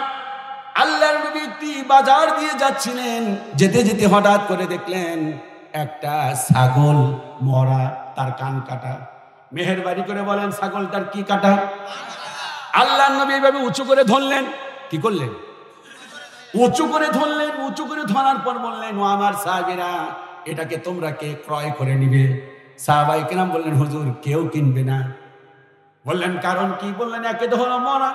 আল্লাহর নবী একটি বাজার দিয়ে যাচ্ছিলেন, যেতে যেতে হঠাৎ করে দেখলেন একটা ছাগল মরা, তার কান কাটা। মেহেরবানি করে বলেন, ছাগলটার কি কাটা? আল্লাহর নবী এইভাবে উঁচু করে ধরলেন। কি করলেন? উঁচু করে ধরলেন। উঁচু করে ধরার পর বললেন, ও আমার সাহাবীরা, এটাকে তোমরা কে ক্রয় করে নিবে? সাহাবায়ে কেরাম বললেন, হুজুর, কেউ কিনবে না। বললেন, কারণ কি? বললেন, একে তো হলো মরা,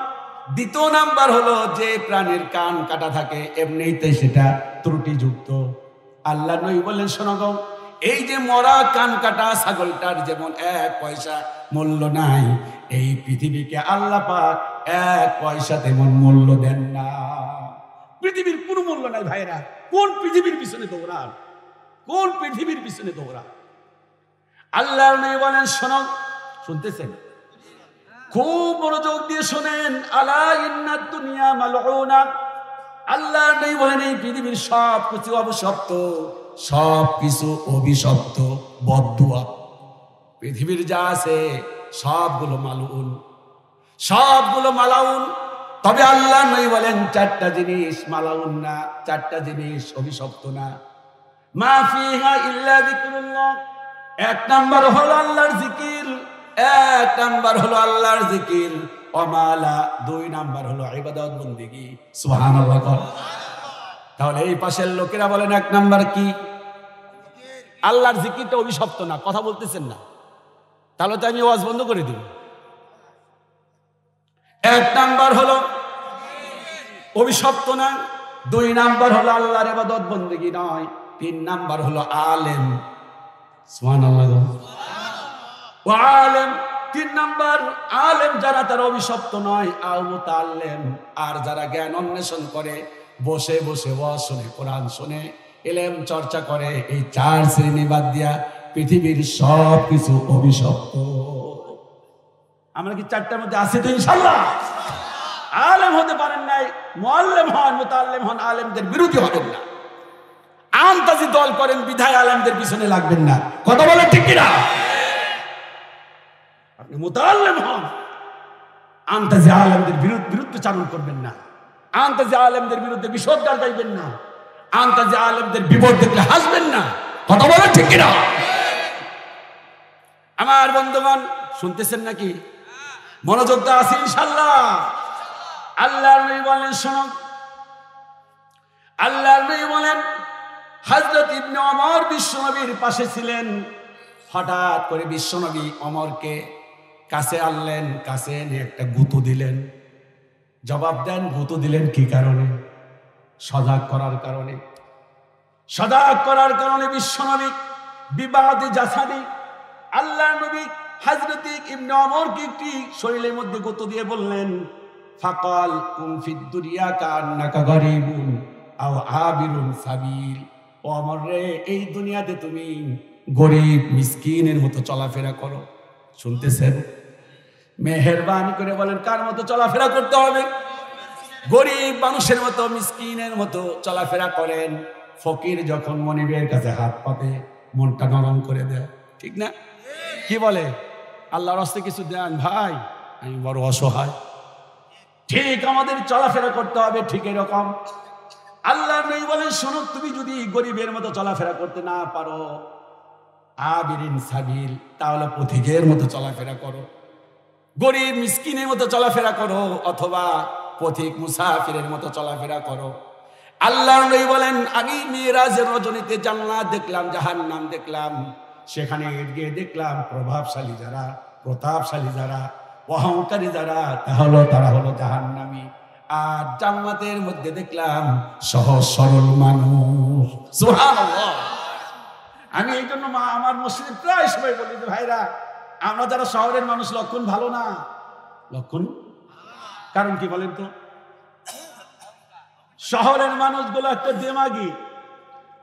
দ্বিতীয় নাম্বার হলো যে প্রাণীর কান কাটা থাকে এমনিতে সেটা ত্রুটিযুক্ত। আল্লাহ নবী বললেন, শোনো গো, এই যে মরা কান কাটা ছাগলটার যেমন 1 পয়সা মূল্য নাই, এই পৃথিবীকে আল্লাহ পাক 1 পয়সা তেমন মূল্য দেন না। পৃথিবীর কোনো মূল্য নাই ভাইরা। কোন পৃথিবীর পিছনে দৌড়ান? কোন পৃথিবীর পিছনে দৌড়ান? আল্লাহর নবী বলেন, শোনো, শুনতেছেন? খুব মনোযোগ দিয়ে শোনেন। আলা ইন্নাদ দুনিয়া মালউনা। আল্লাহর নবী বলেন, এই পৃথিবীর সব কিছু অভিশপ্ত, সব কিছু অভিশপ্ত, বদদুয়া। পৃথিবীর যা আছে সবগুলো মালউন, সবগুলো মালাউন। তবে আল্লাহর নবী বলেন 4টা জিনিস মালাউন না, 4টা জিনিস অভিশপ্ত না। মা ফিহা ইল্লা যিকরুল্লাহ। 1 নাম্বার হলো আল্লাহর জিকির, 1 নাম্বার হলো আল্লাহর জিকির। ওমালা 2 নাম্বার হলো ইবাদত বন্দেগী। সুবহানাল্লাহ। তাহলে এই পাশের লোকেরা বলেন 1 নাম্বার কি? আল্লাহর জিকিরটা অভিশপ্ত না। কথা বলতেছেন না? তাহলে তো আমি ওয়াজ বন্ধ করে দিব। 1 নাম্বার হলো অভিশপ্ত না, 2 নাম্বার হলো আল্লাহর ইবাদত বন্দেগী নয়, 3 নাম্বার হলো আলেম। সুবহানাল্লাহ। ওয়া আলেম 3 নাম্বার আলেম যারা, তারা অভিশপ্ত নয়, আল মুতাআল্লিম। আর যারা জ্ঞান অন্বেষণ করে, বসে বসে ওয়াজ শুনে, কোরআন শুনে, ইলম চর্চা করে, এই 4 শ্রেণী বাদ দিয়া পৃথিবীর সব কিছু অভিশপ্ত। আমরা কি 4টার মধ্যে আছি তো ইনশাআল্লাহ? আলেম হতে পারেন নাই, মুআল্লিম হন, মুতাআল্লিম হন, আলেমদের বিরোধী হবেন না। আনতাজি দল করেন বিধায় আলেমদের পিছনে লাগবেন না। কথা বলেন ঠিক কিনা? আপনি মুতাআল্লিম হন, আনতাজি আলেমদের বিরুদ্ধে চারণ করবেন না, আনতাজি আলেমদের বিরুদ্ধে বিষোদ্গার গাইবেন না, আনতাজি আলেমদের বিপদ দেখলে হাসবেন না। কথা বলেন ঠিক কিনা? আমার বন্ধুগণ, শুনতেছেন নাকি? মনোযোগ তো আছে ইনশাআল্লাহ। আল্লাহর নবী বলেন, শোনো, আল্লাহর নবী বলেন, হযরত ইবনে ওমর বিশ্বনবীর পাশে ছিলেন। হঠাৎ করে বিশ্বনবী ওমরকে কাছে আনলেন, কাছে এনে একটা গুঁতো দিলেন। জবাব দেন, গুঁতো দিলেন কি কারণে? সজাগ করার কারণে। সজাগ করার কারণে বিশ্বনবী বিবাদে জাসাদি আল্লাহর নবী হযরত ইবনে ওমরকে একটি শরীরের মধ্যে গুঁতো দিয়ে বললেন, ফাকাল কুম ফিদ দুনিয়া কান্নাকা গরিবুন আও আবিরুন সাবিল। ও ওমর রে, এই দুনিয়াতে তুমি গরিব মিসকিনের মতো চলাফেরা করো। শুনতেছেন? মেহেরবানি করে বলেন, কার মতো চলাফেরা করতে হবে? গরিব মানুষের মতো, মিসকিনের মতো চলাফেরা করেন। ফকির যখন মনিবের কাছে হাত পাতে, মনটা নরম করে দেয়, ঠিক না? কি বলে, আল্লাহর রাস্তে কিছু দেন ভাই, আমি বড় অসহায়। ঠিক আমাদের চলাফেরা করতে হবে ঠিক এরকম। আল্লাহর নবী বলেন, শোনো, তুমি যদি গরিবের মতো চলাফেরা করতে না পারো, আবিরিন সাবিল, তাহলে পথিকের মতো চলাফেরা করো। গরিব মিসকিনের মতো চলাফেরা করো, অথবা পথিক মুসাফিরের মতো চলাফেরা করো। আল্লাহর নবী বলেন, আমি মিরাজের রজনীতে জান্নাত দেখলাম, জাহান্নাম দেখলাম। সেখানে গিয়ে দেখলাম প্রভাবশালী যারা, প্রতাপশালী যারা, অহংকারী যারা, তারা হলো জাহান্নামী। আর জান্নাতের মধ্যে দেখলাম সহজ সরল মানুষ। সুবহানাল্লাহ। আমি এই জন্য আমার মসজিদে প্রায় সময় বলি যে, ভাইরা, আমরা যারা শহরের মানুষ, লক্ষণ ভালো না। লক্ষণ কারণ কি বলেন তো? শহরের মানুষগুলো একটা দেমাগি,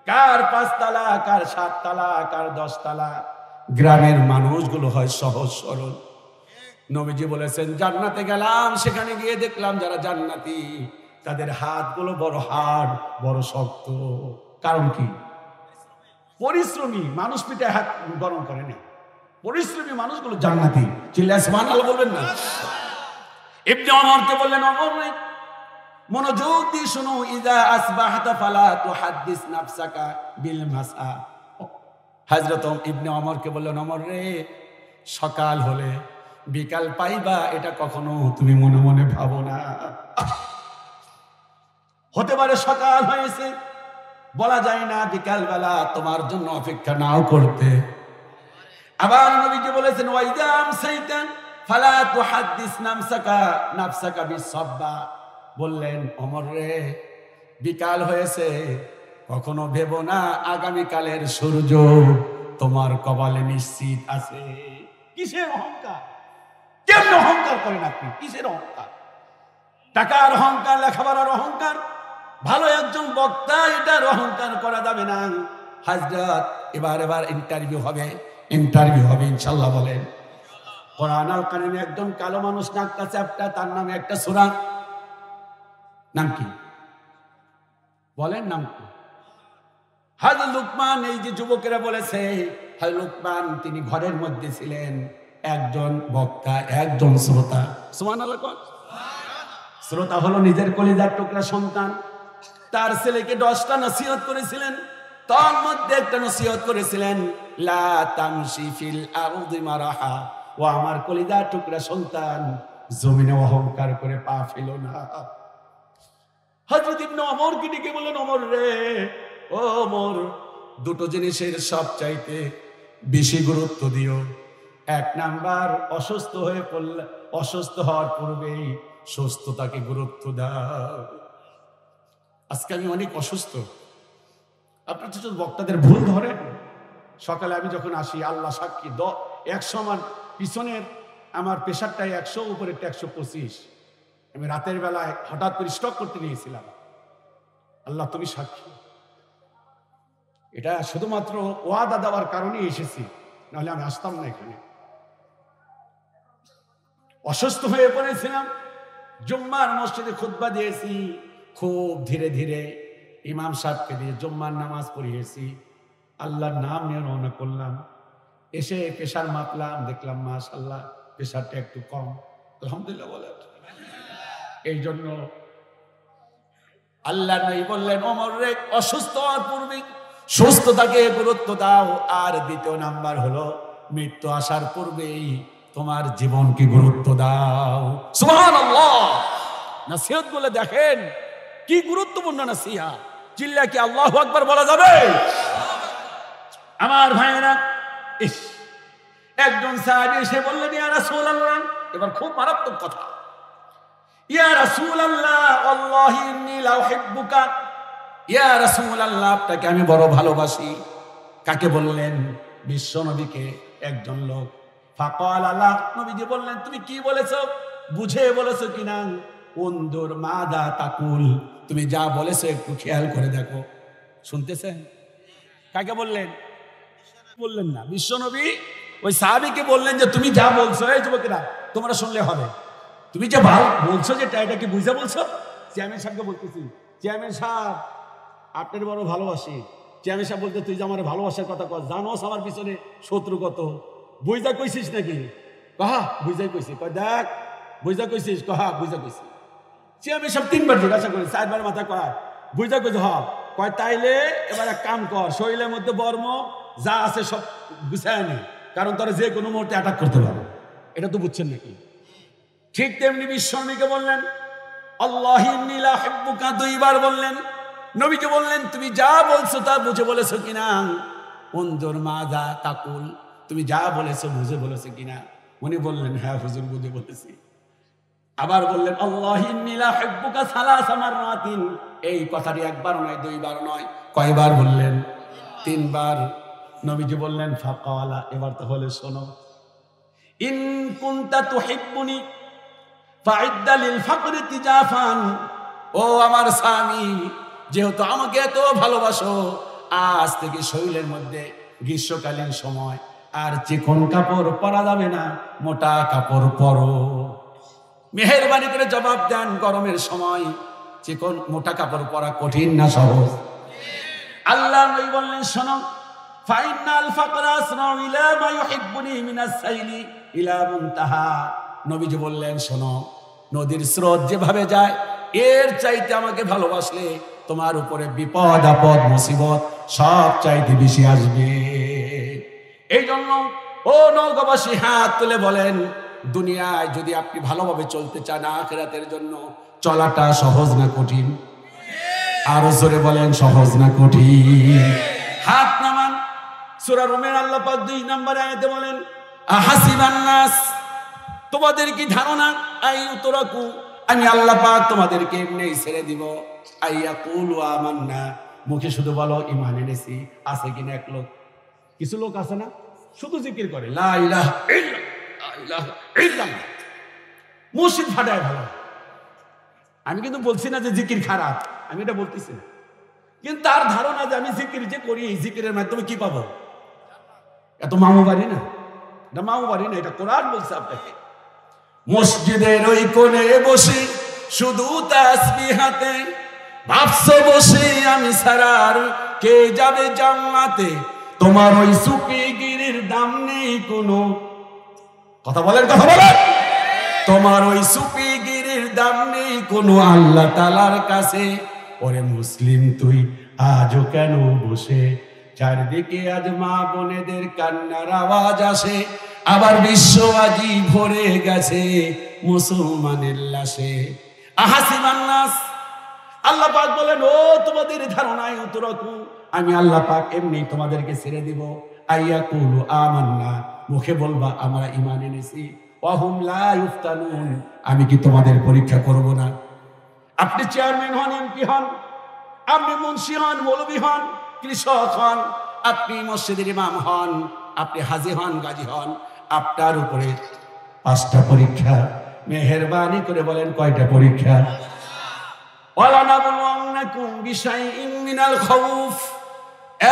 কার 5 তালা, কার 7 তালা, কার 10 তালা। গ্রামের মানুষগুলো হয় সহজ সরল। নবীজি বলেছেন, জান্নাতে গেলাম, সেখানে গিয়ে দেখলাম যারা জান্নাতি, তাদের হাতগুলো বড় হাড়, বড় শক্ত। কারণ কি? পরিশ্রমী মানুষ পিঠে হাত গরম করে না। পরিশ্রমী মানুষগুলো জান্নাতি। চিল্লায় সুবহানাল্লাহ বলবেন না? ইবনে ওমরকে বললেন, ওমর রে, মনোযোগ দিয়ে শোনো, ইযা আসবাহতা ফালা তুহাদ্দিস নাফসাকা বিল মাসা। হযরত ইবনে ওমরকে বললেন, ওমর রে, সকাল হলে বিকাল পাইবা, এটা কখনো তুমি মনে মনে ভাবো না। হতে পারে সকাল হয়েছে, বলা যায় না বিকাল বেলা তোমার জন্য অপেক্ষা নাও করতে। আবার নবীজি বলেছেন, ওয়াইদা আমসাইতা ফালা তুহাদ্দিস নাফসাকা বিসসাব্বা। বললেন, ওমর রে, বিকাল হয়েছে, কখনো ভেবো না আগামীকালের সূর্য তোমার কপালে নিশ্চিত আছে। কিসের অহংকার? কেমন অহংকার করেন আপনি? কিসের অহংকার? টাকার অহংকার, লেখাপড়ার অহংকার, ভালো একজন বক্তা, এটার অহংকার করা যাবে না। হযরত এবার ইন্টারভিউ হবে ইনশাআল্লাহ। বলেন কোরআন আল কারিমে একজন কালো মানুষ, নাকটা চ্যাপ্টা, তার নামে একটা সূরা, নাম কি বলেন? নাম কি? হযরত লুকমান। এই যে যুবকেরা বলেছে, হযরত লুকমান তিনি ঘরের মধ্যে ছিলেন, একজন বক্তা, একজন শ্রোতা। সুবহানাল্লাহ। শ্রোতা হলো নিজের কলিজার টুকরা সন্তান। তার ছেলেকে 10টা নসিহত করেছিলেন, তার মধ্যে একটা নসিহত করেছিলেন, লা তামশি ফিল আরদি মারাহা, ও আমার কলিজার টুকরা সন্তান, জমিনে অহংকার করে পা ফেলো না। হযরত ইবনে ওমরকে ডেকে বললেন, ওমর রে, ও ওমর, দুটো জিনিসের সবচাইতে বেশি গুরুত্ব দিও। 1 নাম্বার, অসুস্থ হয়ে পড়লে, অসুস্থ হওয়ার পূর্বেই সুস্থতাকে গুরুত্ব দাও। আজকে আমি অনেক অসুস্থ, আপনার ছোট বক্তাদের ভুল ধরে। সকালে আমি যখন আসি, আল্লাহ সাক্ষী, 100 আমার পিছনের আমার প্রেশারটাই 100, উপরে 125। আমি রাতের বেলায় হঠাৎ করে স্টক করতে গিয়েছিলাম। আল্লাহ তুমি সাক্ষী, এটা শুধুমাত্র ওয়াদা দেওয়ার কারণে এসেছি, নাহলে আমি আসতাম না এখানে। অসুস্থ হয়ে পড়েছিলাম, জুম্মার মসজিদে খুতবা দিয়েছি, খুব ধীরে ধীরে ইমাম সাহেবকে দিয়ে জুম্মার নামাজ পড়িয়েছি। আল্লাহর নাম নিয়ে রওনা করলাম। এসে প্রেশার মাপলাম, দেখলাম মাশাআল্লাহ প্রেশারটা একটু কম। আলহামদুলিল্লাহ বলে। এই জন্য আল্লাহ নবী বললেন, ওমর রে, অসুস্থ হওয়ার পূর্বে সুস্থতাকে গুরুত্ব দাও। আর 2 নাম্বার হলো, মৃত্যু আসার পূর্বেই তোমার জীবনকে গুরুত্ব দাও। সুবহানাল্লাহ। নসিহত গুলো দেখেন কি গুরুত্বপূর্ণ নসিহত। চিল্লা কি আল্লাহু আকবার বলা যাবে? আমার ভাইয়েরা, একজন সাহাবী এসে বললেন, ইয়া রাসূলুল্লাহ, এবার খুব মারাত্মক কথা, ইয়া রাসূলুল্লাহ আল্লাহি ইন্নী লা উহিব্বুকা, ইয়া রাসূলুল্লাহ, আপনাকে আমি বড় ভালোবাসি। কাকে বললেন? বিশ্ব নবীকে। একজন লোক। ফাকালা লা, নবীজি বললেন, তুমি কি বলেছো? বুঝে বলেছো কিনা? উনদুর মাদা তাকুল, তুমি যা বলেছো একটু খেয়াল করে দেখো। শুনতেছেন? কাকে বললেন? বললেন না, বিশ্ব নবী ওই সাহাবীকে বললেন যে তুমি যা বলছো, এই যুবকেরা তোমরা শুনলে হবে, তুমি যে বলছো যে এটা কি বুঝে বলছো? চেয়ারম্যান সাহেবকে বলতেছি, চেয়ারম্যান সাহেব আপনার বড় ভালোবাসি। চেয়ারম্যান সাহেব বলতে, তুই যে আমার ভালোবাসার কথা কর, জানোস আমার পিছনে শত্রু কত, বুঝা কইছিস নাকি? কহা বুঝাই কইছি। কয় দেখ বুঝা কইছিস? কহা বুঝা কইছি। চেয়ারম্যান সাহেব 3বার জিজ্ঞাসা করে, 4বার মাথা কয় বুঝা কইছি। হ। কয় তাইলে এবার এক কাম কর, শরীরের মধ্যে বর্ম যা আছে সব গুছায় নে, কারণ তারা যে কোনো মুহূর্তে অ্যাটাক করতে পারে। এটা তো বুঝছেন নাকি? ঠিক তেমনি বিশ্বনবীকে বললেন, আল্লাহি ইন্নী লা উহিব্বুকা, 2বার বললেন। নবীকে বললেন, তুমি যা বলছো তা বুঝে বলেছো কিনা? উনজুর মাযা তাকুল, তুমি যা বলেছো বুঝে বলেছো কিনা? উনি বললেন, হ্যাঁ হুজুর বুঝে বলেছি। আবার বললেন, আল্লাহি ইন্নী লা উহিব্বুকা সালাসা মাররাতিন, এই কথাটি 1বার নয় 2বার নয়, কয়বার বললেন? 3বার। নবীজি বললেন, ফাকালা, এবার তাহলে শোনো, ইন কুনতা তুহিব্বুনি ফাইদ্দা লিল ফাকরি তিজাফান, ও আমার স্বামী, যেহেতু আমাকে এত ভালোবাসো, আজ থেকে শরীরের মধ্যে গ্রীষ্মকালীন সময় আর চিকন কাপড় পরা যাবে না, মোটা কাপড় পরো। মেহেরবানি করে জবাব দেন, গরমের সময় চিকন মোটা কাপড় পরা কঠিন না সহজ? আল্লাহ নবী বললেন, শোনো, ফাইনাল ফাকরা আসরাউ ইলা মা ইউহিব্বুনি মিনাস সাইলি ইলা মুনতাহা। নবীজি বললেন, শোনো, নদীর স্রোত যেভাবে যায়, এর চাইতে আমাকে ভালোবাসলে তোমার উপরে বিপদ আপদ মুসিবত সব চাইতে বেশি আসবে। এই জন্য ও নওগাঁবাসী হাত তুলে বলেন, দুনিয়ায় যদি আপনি ভালোভাবে চলতে চান, আখিরাতের জন্য চলাটা সহজ না কঠিন? আরো জোরে বলেন, সহজ না কঠিন? হাত নামান। সূরা রুমের আল্লাহ পাক 2 নম্বর আয়াতে বলেন, আহাসিবান নাস, তোমাদের কি ধারণা, আই উতরাকু, আমি আল্লাহ পাক তোমাদেরকে এমনি ছেড়ে দিব, আইয়াকুলু আমান্না, মুখে শুধু বলো ঈমান এনেছি, আছে কিনা এক লোক? কিছু লোক আছে না শুধু জিকির করে লা ইলাহা ইল্লাল্লাহ, লা ইলাহা ইল্লাল্লাহ, মসজিদ ফাটায় ভালো। আমি কিন্তু বলছি না যে জিকির খারাপ, আমি এটা বলতেছি না, কিন্তু তার ধারণা যে আমি জিকির যে করি এই জিকিরের মাধ্যমে কি পাবো? এত মামু বাড়ি না, এটা মামু বাড়ি না, এটা কোরআন বলছে আপনাকে। মসজিদের ওই কোণে বসে শুধু তাসবিহ হাতে ভাবছো বসে আমি ছাড়া আর কে যাবে জান্নাতে, তোমার ওই সুপিগিরির দাম নেই কোনো, কথা বলেন কথা বলেন, তোমার ওই সুপিগিরির দাম নেই কোনো আল্লাহ তাআলার কাছে। ওরে মুসলিম তুই আজও কেন বসে, চারদিকে আজ মা বোনেদের কান্নার আওয়াজ আসে, আবার বিশ্ব আজি ভরে গেছে মুসলমানের লাশে। আহাসিবান নাস, আল্লাহ পাক বলেন ও তোমাদের ধারণায় উতরকু, আমি আল্লাহ পাক এমনি তোমাদেরকে ছেড়ে দিব। আইয়াকুলু আমান্না, মুখে বলবা আমরা ঈমান এনেছি, ওয়াহুম লা ইফতানুন, আমি কি তোমাদের পরীক্ষা করব না? আপনি চেয়ারম্যান হন, এমপি হন, আপনি মুন্সি হন, মৌলবি হন, কৃষক হন, আপনি মসজিদের ইমাম হন, আপনি হাজী হন, গাজী হন, আপনার উপরে 5টা পরীক্ষা। মেহেরবানি করে বলেন কয়টা পরীক্ষা? ওয়ালানাবলুওয়ান্নাকুম বিশাইইন মিনাল খাউফ,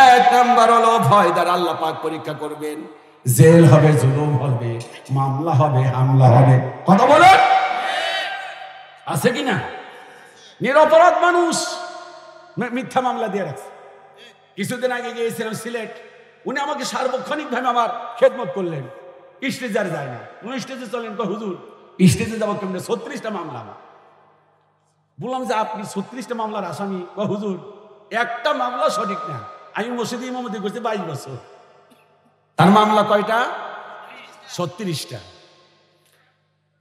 1 নাম্বার হলো ভয় দ্বারা আল্লাহ পাক পরীক্ষা করবেন। জেল হবে, জুলুম হবে, মামলা হবে, হামলা হবে, কথা বলেন আছে কিনা? নিরপরাধ মানুষ মিথ্যা মামলা দিয়ে রাখছে। কিছুদিন আগে গিয়েছিলাম সিলেট, উনি আমাকে সার্বক্ষণিক ভাবে আমার খেদমত করলেন। স্টেজে আর যায় না, উনি স্টেজে চলেন, হুজুর স্টেজে যাবো কেমনে, 36টা মামলা। আমার বললাম যে আপনি 36টা মামলার আসামি? হুজুর একটা মামলা সঠিক না, আমি মসজিদে ইমামতি করছি 22 বছর, তার মামলা কয়টা? 36টা।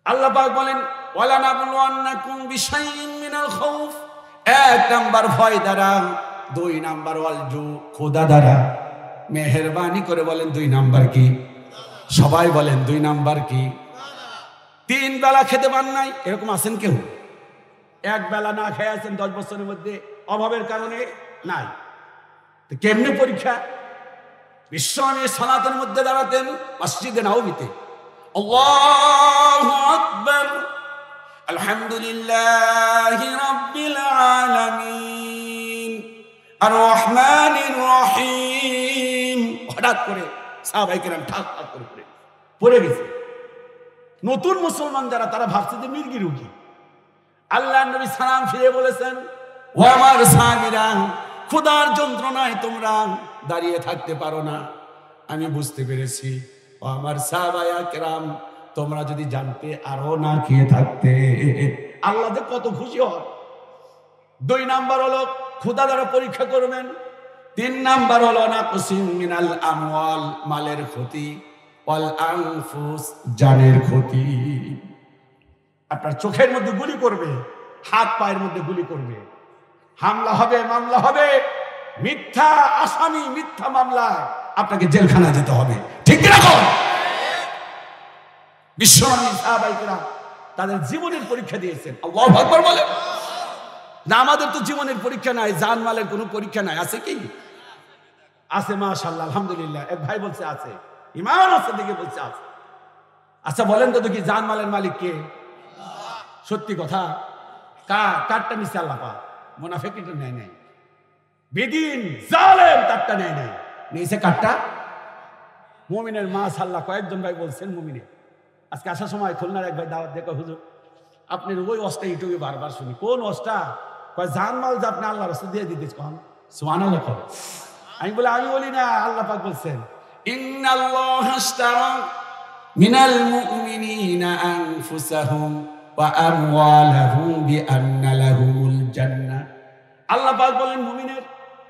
আল্লাহ পাক বলেন ওয়ালানাবলুওয়ান্নাকুম বিশাইইন মিনাল খাউফ, 1 নাম্বার ভয় দ্বারা, 2 নাম্বার ওয়ালজু খোদা দ্বারা। মেহেরবানি করে বলেন 2 নাম্বার কি? সবাই বলেন 2 নাম্বার কি? 3 বেলা খেতে পান নাই, এরকম আছেন কেউ? 1 বেলা না খেয়ে আছেন 10 বছরের মধ্যে, অভাবের কারণে নাই, তো কেমনে পরীক্ষা? বিশ্বনবী সালাতের মধ্যে দাঁড়াতেন মসজিদে নববীতে, আল্লাহু আকবার, আলহামদুলিল্লাহি রাব্বিল আলামিন, আর রহমানির রহিম। হঠাৎ করে সাহাবায়ে কেরাম ঠাক ঠাক করে পড়ে গেছে। নতুন মুসলমান যারা, তারা ভাবছে যে মির্গি রুগী। আল্লাহর নবী সালাম ফিরে বলেছেন, ও আমার সাহাবীরা, খোদার যন্ত্রণায় তোমরা দাঁড়িয়ে থাকতে পারো না, আমি বুঝতে পেরেছি। ও আমার সাহাবায়ে কেরাম, তোমরা যদি জানতে আরো না খেয়ে থাকতে, আল্লাহ যে কত খুশি হন। 2 নাম্বার হলো খোদা দ্বারা পরীক্ষা করবেন। 3 নাম্বার হলো নাকসিম মিনাল আমওয়াল, মালের ক্ষতি, ওয়াল আনফুস, জানের ক্ষতি। আপনার চোখের মধ্যে গুলি করবে, হাত পায়ের মধ্যে গুলি করবে, হামলা হবে, মামলা হবে, মিথ্যা আসামি, মিথ্যা মামলা, আপনাকে জেলখানা যেতে হবে, ঠিক কিনা? বিশ্বনবী সাহাবায়ে কেরাম তাদের জীবনের পরীক্ষা দিয়েছেন। আল্লাহু আকবার বলেন না। আমাদের তো জীবনের পরীক্ষা নাই, জানমালের কোনো পরীক্ষা নাই, আছে কি? আছে, মাশাআল্লাহ, আলহামদুলিল্লাহ। এক ভাই বলছে আছে, ঈমান আছে দেখে বলছে আছে। আচ্ছা বলেন তো দেখি, জানমালের মালিক কে? সত্যি কথা, কারটা নিচে আল্লাহ পাক, মুনাফিকটা নেয় নাই, বেদিন জালেম তারটা নেয় নাই, নিচে কারটা মুমিনের। মাশাআল্লাহ, কয়েকজন ভাই বলছেন মুমিনের। আজকে আসার সময় খুলনার এক ভাই দাওয়াত দেখো, হুজুর আপনার ওই অস্তা ইউটিউবে বারবার শুনি। কোন অস্তা? কয় জানমাল যে আপনি আল্লাহর রাস্তা দিয়ে দিতেছ, কন সুবহানাল্লাহ। আমি বলি না, আল্লাহ পাক বলছেন ইন্নাল্লাহা আশতারা মিনাল মুমিনিনা আনফুসাহুম ওয়া আমওয়ালাহুম বিআন্না লাহুমুল জান্নাহ। আল্লাহ পাক বলেন মুমিনের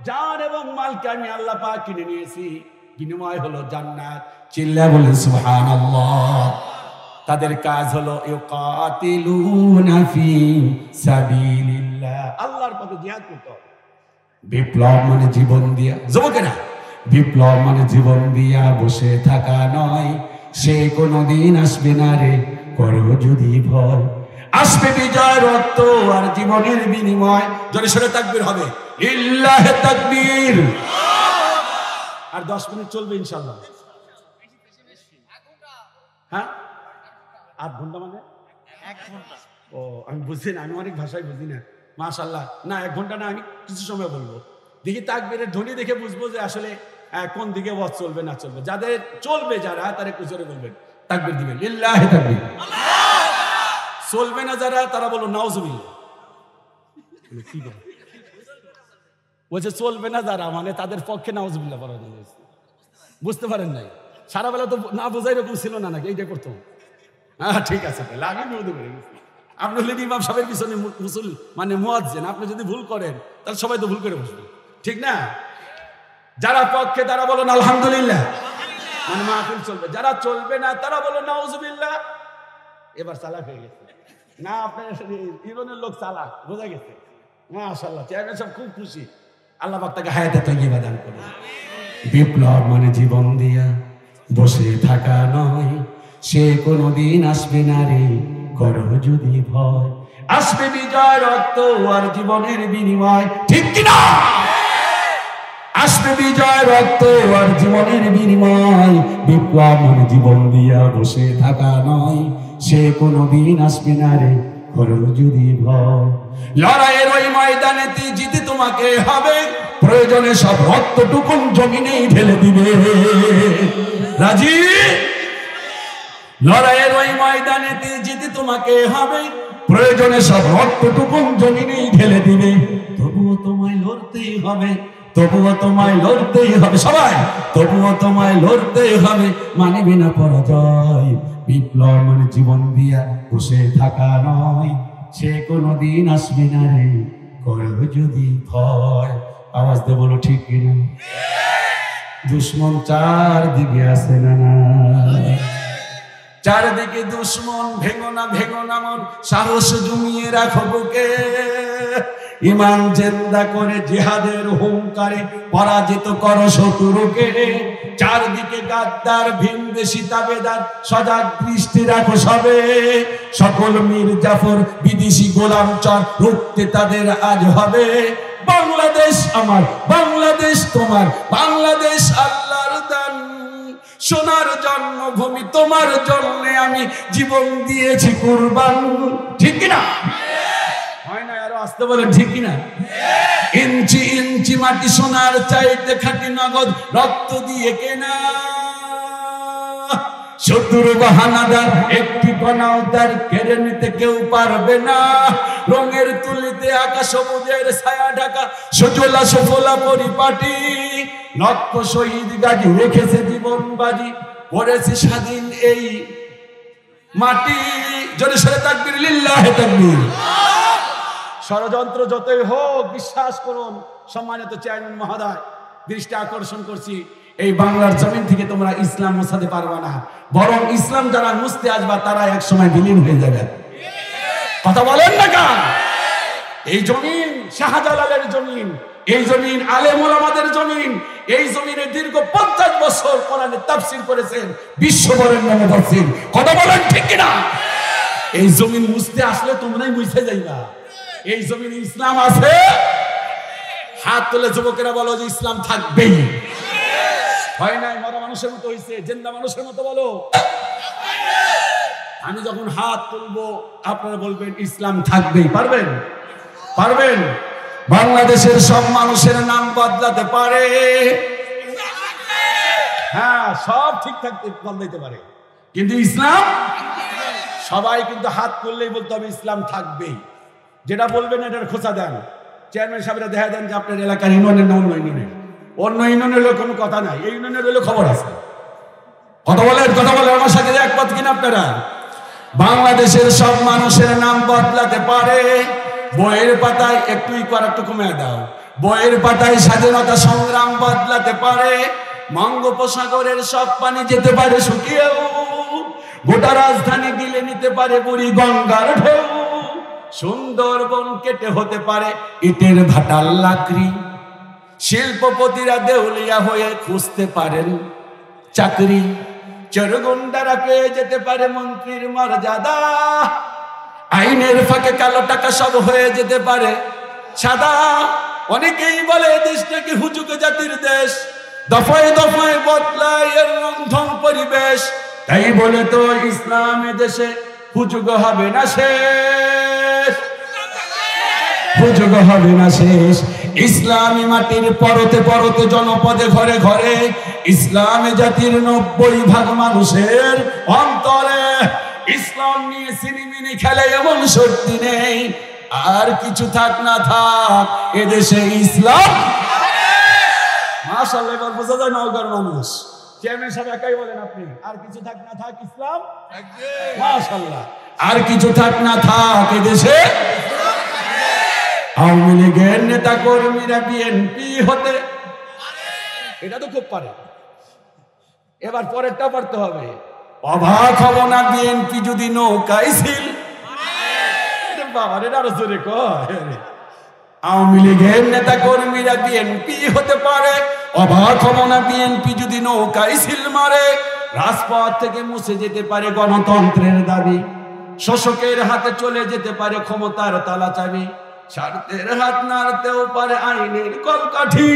জান এবং মালকে আমি আল্লাহ পাক কিনে নিয়েছি, বিনিময় হলো জান্নাত। চিল্লা বলেন সুবহানাল্লাহ। তাদের কাজ হলো ইউকাতিলুনা ফি সাবিলিল্লাহ, আল্লাহর পথে জিহাদ করতে হবে। বিপ্লব মানে জীবন দিয়া, যুবকেরা, বিপ্লব মানে জীবন দিয়া বসে থাকা নয়, সে কোনদিন আসবে না রে, করো যদি ভয়। আসবে বিজয়, রক্ত আর জীবনের বিনিময়। জোরে সোরে তাকবীর হবে, লিল্লাহি তাকবীর। আর 10 মিনিট চলবে ইনশাল্লাহ। হ্যাঁ 8 ঘন্টা মানে 1 ঘন্টা। ও আমি বুঝি না, আমি অনেক ভাষায় বুঝি না। মাশাআল্লাহ, না 1 ঘন্টা না, আমি কিছু সময় বলবো। দেখি তাকবীরের ধ্বনি দেখে বুঝবো যে আসলে কোন দিকে ওয়াজ চলবে না চলবে। যাদের চলবে যারা তারা একটু জোরে বলবেন, তাকবীর দিবেন, লিল্লাহি তাকবীর। চলবে না যারা তারা বলো নাউজুবিল্লাহ। কি বলে বলছে চলবে না যারা, মানে তাদের পক্ষে নাউজুবিল্লাহ পড়া হয়েছে। বুঝতে পারেন নাই? সারা বেলা তো না বোঝাই এরকম ছিল না নাকি? এইটা করতো। হ্যাঁ ঠিক আছে, আমি বুঝতে পেরে গেছি। আপনি হলেন ইমাম সাহেবের পিছনে মুসল মানে মুয়াজ্জিন, আপনি যদি ভুল করেন তাহলে সবাই তো ভুল করে বসবে, ঠিক না? যারা পক্ষে তারা বলেন আলহামদুলিল্লাহ, মানে মাহফিল চলবে। যারা চলবে না তারা বলো নাউজুবিল্লাহ। এবার চালাক হয়ে গেছে না আপনার ইরানের লোক, চালাক বোঝা গেছে। মাশাআল্লাহ, চেয়ারম্যান সাহেব খুব খুশি। আল্লাহ পাক তাকে হায়াতে তাইয়্যিবা দান করুন। বিপ্লব মানে জীবন দিয়া বসে থাকা নয়, সে কোনদিন আসবে না রে করো যদি ভয়। আসবে বিজয় রক্ত আর জীবনের বিনিময়, ঠিক কিনা? আসবে বিজয় রক্ত আর জীবনের বিনিময়। বিপ্লব মানে জীবন দিয়া বসে থাকা নয়, সে কোনদিন আসবে না রে করো যদি ভয়। লড়াইয়ের ওই ময়দানেতে জিতে তোমাকে হবে, প্রয়োজনে সব রক্তটুকুন জমিনেই ঢেলে দিবে। রাজি? লড়াইয়ের ওই ময়দানেতে জিতে তোমাকে হবে, প্রয়োজনে সব রক্তটুকুন জমিনেই ঢেলে দিবে। তবুও তোমায় লড়তেই হবে, তবুও তোমায় লড়তেই হবে, সবাই তবুও তোমায় লড়তেই হবে, মানবে না পরাজয়। বিপ্লব মানে জীবন দিয়া বসে থাকা নয়, সে কোনদিন আসবে না রে করো যদি ভয়। আওয়াজ দিয়ে বলো ঠিক কিনা? দুশ্মন চারদিকে আছে না না, চারদিকে দুশ্মন। ভেঙো না ভেঙো না মন, সাহস জমিয়ে রাখো বুকে। ইমান জিন্দা করে জিহাদের হুঙ্কারে পরাজিত করো শত্রুকে। চারদিকে গাদ্দার ভিনদেশী তাবেদার, সজাগ দৃষ্টি রাখো সবে। সকল মীর জাফর বিদেশি গোলাম চর, রুখতে তাদের আজ হবে। বাংলাদেশ আমার, বাংলাদেশ তোমার, বাংলাদেশ আল্লাহর দান। সোনার জন্মভূমি, তোমার জন্য আমি জীবন দিয়েছি কুরবান, ঠিক কিনা? হয় না? আরো আসতে বলেন ঠিক কিনা? ইঞ্চি ইঞ্চি মাটি সোনার চাইতে খাঁটি নগদ রক্ত দিয়ে কেনা। শত্রু বাহানাদার একটি কণাও তার কেড়ে নিতে কেউ পারবে না। রঙের তুলিতে আঁকা সবুজের ছায়া ঢাকা সজলা সফলা পরিপাটি। লক্ষ শহীদ গাজী রেখেছে জীবন বাজি, করেছে স্বাধীন এই মাটি। জোরে সরে তাকবীর, লিল্লাহি তাকবীর। ষড়যন্ত্র যতই হোক বিশ্বাস করুন সম্মানিত চেয়ারম্যান মহোদয়, দৃষ্টি আকর্ষণ করছি, এই বাংলার জমিন থেকে তোমরা ইসলাম মুছাতে পারবা না, বরং ইসলাম যারা মুছতে আসবা তারা এক সময় বিলীন হয়ে যাবে। কথা বলেন না কেন? এই জমিন শাহজালালের জমিন, এই জমিন আলেম ওলামাদের জমিন, এই জমিনে দীর্ঘ 50 বছর কোরআনের তাফসীর করেছেন বিশ্ববরেণ্য মুফাসসির। কথা বলেন ঠিক কিনা? এই জমিন মুছতে আসলে তোমরাই মুছে যাইবা। এই জমিনে ইসলাম আছে, হাত তুলে যুবকেরা বলো যে ইসলাম থাকবেই। হয় নাই? মরা মানুষের মতো হইছে, জিন্দা মানুষের মতো বলো। আমি যখন হাত তুলবো আপনারা বলবেন ইসলাম থাকবেই। পারবেন? পারবেন? বাংলাদেশের সব মানুষের নাম বদলাতে পারে, হ্যাঁ সব ঠিক থাকতে বদলাইতে পারে, কিন্তু ইসলাম সবাই কিন্তু হাত তুললেই বলতে হবে ইসলাম থাকবেই। যেটা বলবেন এটার খোঁচা দেন। চেয়ারম্যান সাহেবরা দেখা দেন যে আপনার এলাকার ইউনিয়নের না অন্য ইউনিয়নের, অন্য ইউনিয়নের হলে কোনো কথা নাই, এই ইউনিয়নের হলে খবর আছে। কথা বলেন, কথা বলেন আমার সাথে একমত কিনা আপনারা? বাংলাদেশের সব মানুষের নাম বদলাতে পারে। বইয়ের পাতায় একটু কমে দাও। বইয়ের পাতায় স্বাধীনতা সংগ্রাম বদলাতে পারে। বঙ্গোপসাগরের সব পানি যেতে পারে শুকিয়েও, গোটা রাজধানী গিলে নিতে পারে বুড়ি গঙ্গার ঢেউ। সুন্দরবন কেটে হতে পারে ইটের ভাটার লাকড়ি। শিল্পপতিরা দেউলিয়া হয়ে খুঁজতে পারেন চাকরি। চোরগুন্ডারা পেয়ে যেতে পারে মন্ত্রীর মর্যাদা। আইনের ফাঁকে কালো টাকা সব হয়ে যেতে পারে সাদা। অনেকেই বলে দেশ নাকি হুজুগ জাতির দেশ, দফায় দফায় বদলায় এর রন্ধন পরিবেশ। তাই বলে তো ইসলামী দেশে হুজুগ হবে না শেষ, হুজুগ হবে না শেষ। ইসলামী মাটির পরতে পরতে জনপদে ঘরে ঘরে ইসলামী জাতির 90% মানুষের অন্তরে ইসলাম নিয়ে সিনেমিনি খেলে এমন শক্তি নেই। আর কিছু থাক না থাক এদেশে ইসলাম। মাশাআল্লাহ, এবার বোঝা যায় নওগাঁর মানুষ। চেয়ারম্যান সাহেব একাই বলেন আপনি, আর কিছু থাক না থাক ইসলাম থাকবে। মাশাআল্লাহ, আর কিছু থাক না থাক এদেশে। আওয়ামী লীগের নেতা কর্মীরা বিএনপি হতে এটা তো খুব পারে, এবার পরেরটা পারতে হবে। অবাক হব না বিএনপি যদি নৌকায় ছিল। বাবা রে, আরো জোরে কয়। আওয়ামী লীগের নেতা কর্মীরা বিএনপি হতে পারে, অবাক হব না বিএনপি যদি নৌকায় সিল মারে। রাজপথ থেকে মুছে যেতে পারে গণতন্ত্রের দাবি, শোষকের হাতে চলে যেতে পারে ক্ষমতার তালা চাবি। স্বার্থের হাত নাড়তেও পারে আইনের কলকাঠি,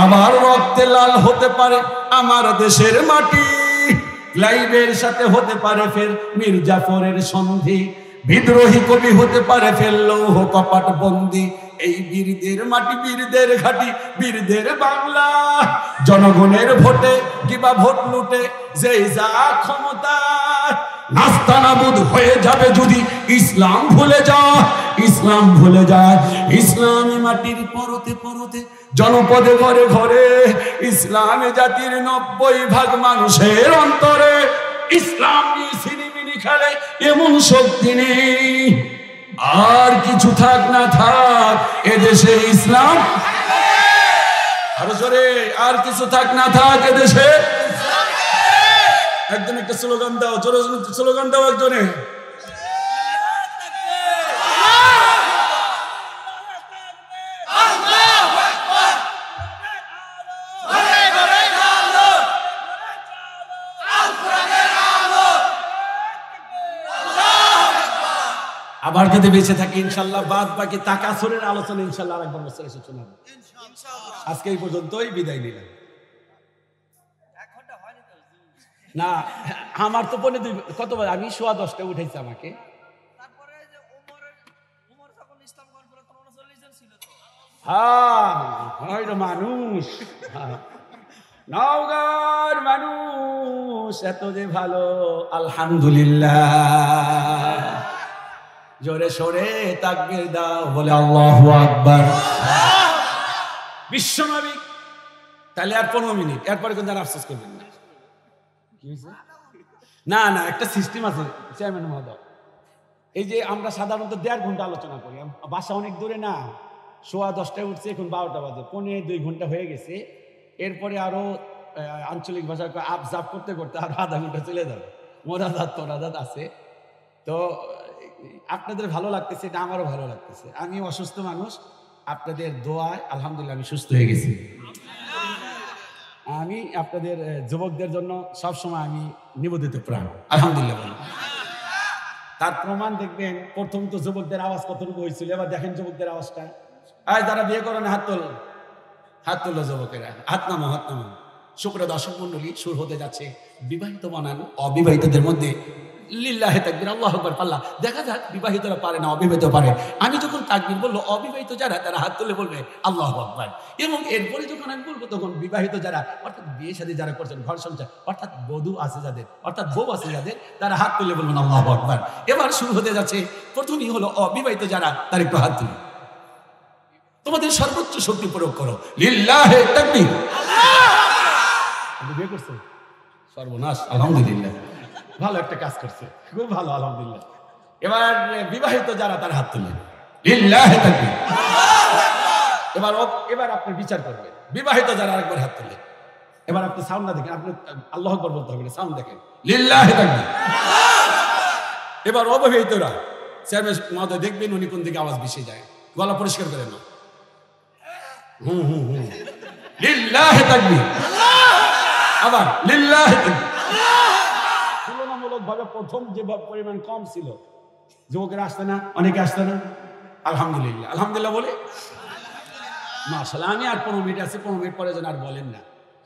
আবার রক্তে লাল হতে পারে আমার দেশের মাটি। লাইবের সাথে হতে পারে ফের মীর জাফরের সন্ধি, বিদ্রোহী কবি হতে পারে ফের লৌহ কপাট বন্দি। এই বীরদের মাটি, বীরদের ঘাটি, বীরদের বাংলা। জনগণের ভোটে কিবা ভোট লুটে যেই যা ক্ষমতা, নাস্তানাবুদ হয়ে যাবে যদি ইসলাম ভুলে যায়, ইসলাম ভুলে যায়। ইসলামী মাটির পরতে পরতে জনপদে ঘরে ঘরে ইসলামী জাতির 90% মানুষের অন্তরে ইসলাম নিয়ে সিনেমিনি খেলে এমন শক্তি নেই। আর কিছু থাক না থাক এদেশে ইসলাম। আরো জোরে, আর কিছু থাক না থাক এদেশে। একদম একটা স্লোগান দাও, জোরে স্লোগান দাও একজনে। আবার যদি বেঁচে থাকি ইনশাল্লাহ বাদ বাকি তাকাসুরের আলোচনা ইনশাল্লাহ আরেকবার বছর এসে শোনাবো। আজকে এই পর্যন্তই বিদায় নিলাম। না আমার তো পনে কতবার আমি 10:15 উঠেছি আমাকে। হ্যাঁ মানুষ, নওগাঁর মানুষ এত যে ভালো, আলহামদুলিল্লাহ। জোরে সোরে তাকবীর দাও, বলে আল্লাহু আকবার। বিশ্বনবী। তাহলে আর 15 মিনিট, এরপরে কিন্তু আফসোস করবেন না। না না, একটা সিস্টেম আছে চেয়ারম্যান মহোদয়। এই যে আমরা সাধারণত 1.5 ঘন্টা আলোচনা করি, বাসা অনেক দূরে না, 10:15 উঠছে, এখন 12টা বাজে, 1.5-2 ঘন্টা হয়ে গেছে। এরপরে আরো আঞ্চলিক ভাষা আপ জাপ করতে করতে আরো আধা ঘন্টা চলে যাবে। মোরাদাত আছে। তো আপনাদের ভালো লাগতেছে, এটা আমারও ভালো লাগতেছে। আমি অসুস্থ মানুষ, আপনাদের দোয়ায় আলহামদুলিল্লাহ আমি সুস্থ হয়ে গেছি। আমি আপনাদের যুবকদের জন্য সবসময় আমি নিবেদিত প্রাণ, আলহামদুলিল্লাহ। তার প্রমাণ দেখবেন, প্রথম তো যুবকদের আওয়াজ কতটুকু হয়েছিল, এবার দেখেন যুবকদের আওয়াজটা। আজ যারা বিয়ে করেন হাত তোল, হাত তোলো যুবকেরা, হাত নামো, হাত নামো। শুক্র দর্শক মন্ডলী, শুরু হতে যাচ্ছে বিবাহিত বানান অবিবাহিতদের মধ্যে লিল্লাহে তাকবীর, আল্লাহু আকবার। পাল্লা দেখা যাক বিবাহিতরা পারে না অবিবাহিত পারে। আমি যখন তাকবীর বলবো, অবিবাহিত যারা তারা হাত তুলে বলবে আল্লাহু আকবার। এবং এরপরে যখন আমি বলবো তখন বিবাহিত যারা, অর্থাৎ বিয়ে শাদী যারা করছেন, ঘর সংসার, অর্থাৎ বধূ আছে যাদের, অর্থাৎ বউ আছে যাদের, তারা হাত তুলে বলবেন আল্লাহু আকবার। এবার শুরু হতে যাচ্ছে, প্রথমেই হলো অবিবাহিত যারা, তার একটু হাত তুলে তোমাদের সর্বোচ্চ শক্তি প্রয়োগ করো, লিল্লাহে তাকবীর। বিয়ে করছে, সর্বনাশ, আলহামদুলিল্লাহ, ভালো একটা কাজ করছে, খুব ভালো, আলহামদুলিল্লাহ। এবার বিবাহিত যারা, তার হাত তুললেন, লিল্লাহে তাকবীর। এবার আপনি বিচার করবেন, বিবাহিত যারা আরেকবার হাত তুললেন। এবার আপনি সাউন্ড না দেখেন, আপনি আল্লাহু আকবার বলতে হবে না, সাউন্ড দেখেন, লিল্লাহে তাকবীর। এবার অবিবাহিতরা, চেয়ারম্যান মহোদয় দেখবেন উনি কোন দিকে আওয়াজ বেশি যায়, গলা পরিষ্কার করেন না, লিল্লাহে তাকবীর। আবার লিল্লাহে তাকবীর। তুলনামূলক ভাবে প্রথম যে পরিমাণ কম ছিল, যুবকেরা আসতে না, অনেকে আসতে না, আলহামদুলিল্লাহ, আলহামদুলিল্লাহ বলে মাশাআল্লাহ, আমি আর 15 মিনিট আছে, 15 মিনিট পরে যেন আর বলেন না।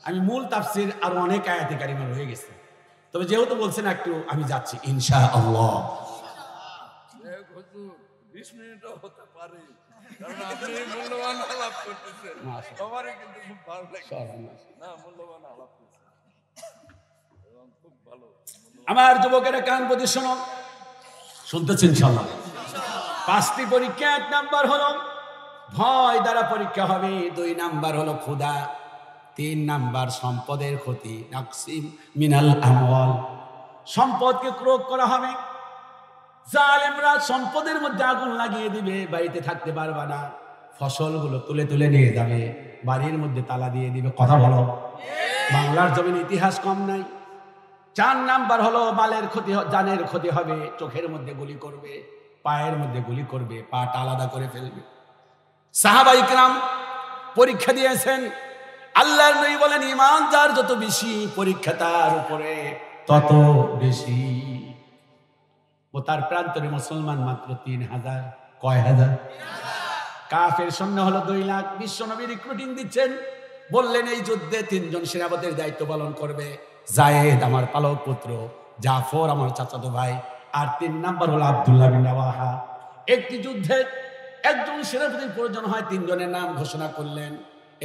আমি মূল তাফসীর আর অনেক আয়াতে কারিমা রয়ে গেছে, তবে যেহেতু বলছেন একটু আমি যাচ্ছি ইনশাআল্লাহ। 20 মিনিটও হতে পারে, কারণ আপনি মূল্যবান আলাপ করতেছেন, সবারই কিন্তু খুব ভালো লাগে। না, মূল্যবান আলাপ করতেছেন এবং খুব ভালো। আমার যুবকেরা কান পতি শোনো, শুনতেছেন ইনশাআল্লাহ। 5টি পরীক্ষা। 1 নাম্বার হলো ভয় দ্বারা পরীক্ষা হবে, 2 নাম্বার হলো ক্ষুধা, 3 নাম্বার সম্পদের ক্ষতি, নাকসিম মিনাল আমওয়াল, সম্পদকে ক্রোধ করা হবে। জালেমরা সম্পদের মধ্যে আগুন লাগিয়ে দিবে, বাড়িতে থাকতে পারবা না, ফসলগুলো তুলে তুলে নিয়ে যাবে, বাড়ির মধ্যে তালা দিয়ে দিবে। কথা বলো, বাংলার জমিন ইতিহাস কম নাই। 4 নাম্বার হলো মালের ক্ষতি, জানের ক্ষতি হবে, চোখের মধ্যে গুলি করবে, পায়ের মধ্যে গুলি করবে, পাটা আলাদা করে ফেলবে। সাহাবায়ে কেরাম পরীক্ষা দিয়েছেন, আল্লাহর নবী বলেন ঈমান যার যত বেশি, পরীক্ষা তার উপরে তত বেশি। ও তার প্রান্তরে মুসলমান মাত্র 3000। কয় হাজার? কাফের সৈন্য হলো 2 লাখ। বিশ্বনবী রিক্রুটিং দিচ্ছেন, বললেন এই যুদ্ধে 3 জন সেনাপতির দায়িত্ব পালন করবে, জায়েদ আমার পালক পুত্র, জাফর আমার চাচাতো ভাই, আর 3 নাম্বার হলো আব্দুল্লাহ বিন রাওয়াহা। একটি যুদ্ধে একজন সেনাপতির প্রয়োজন হয়, 3 জনের নাম ঘোষণা করলেন।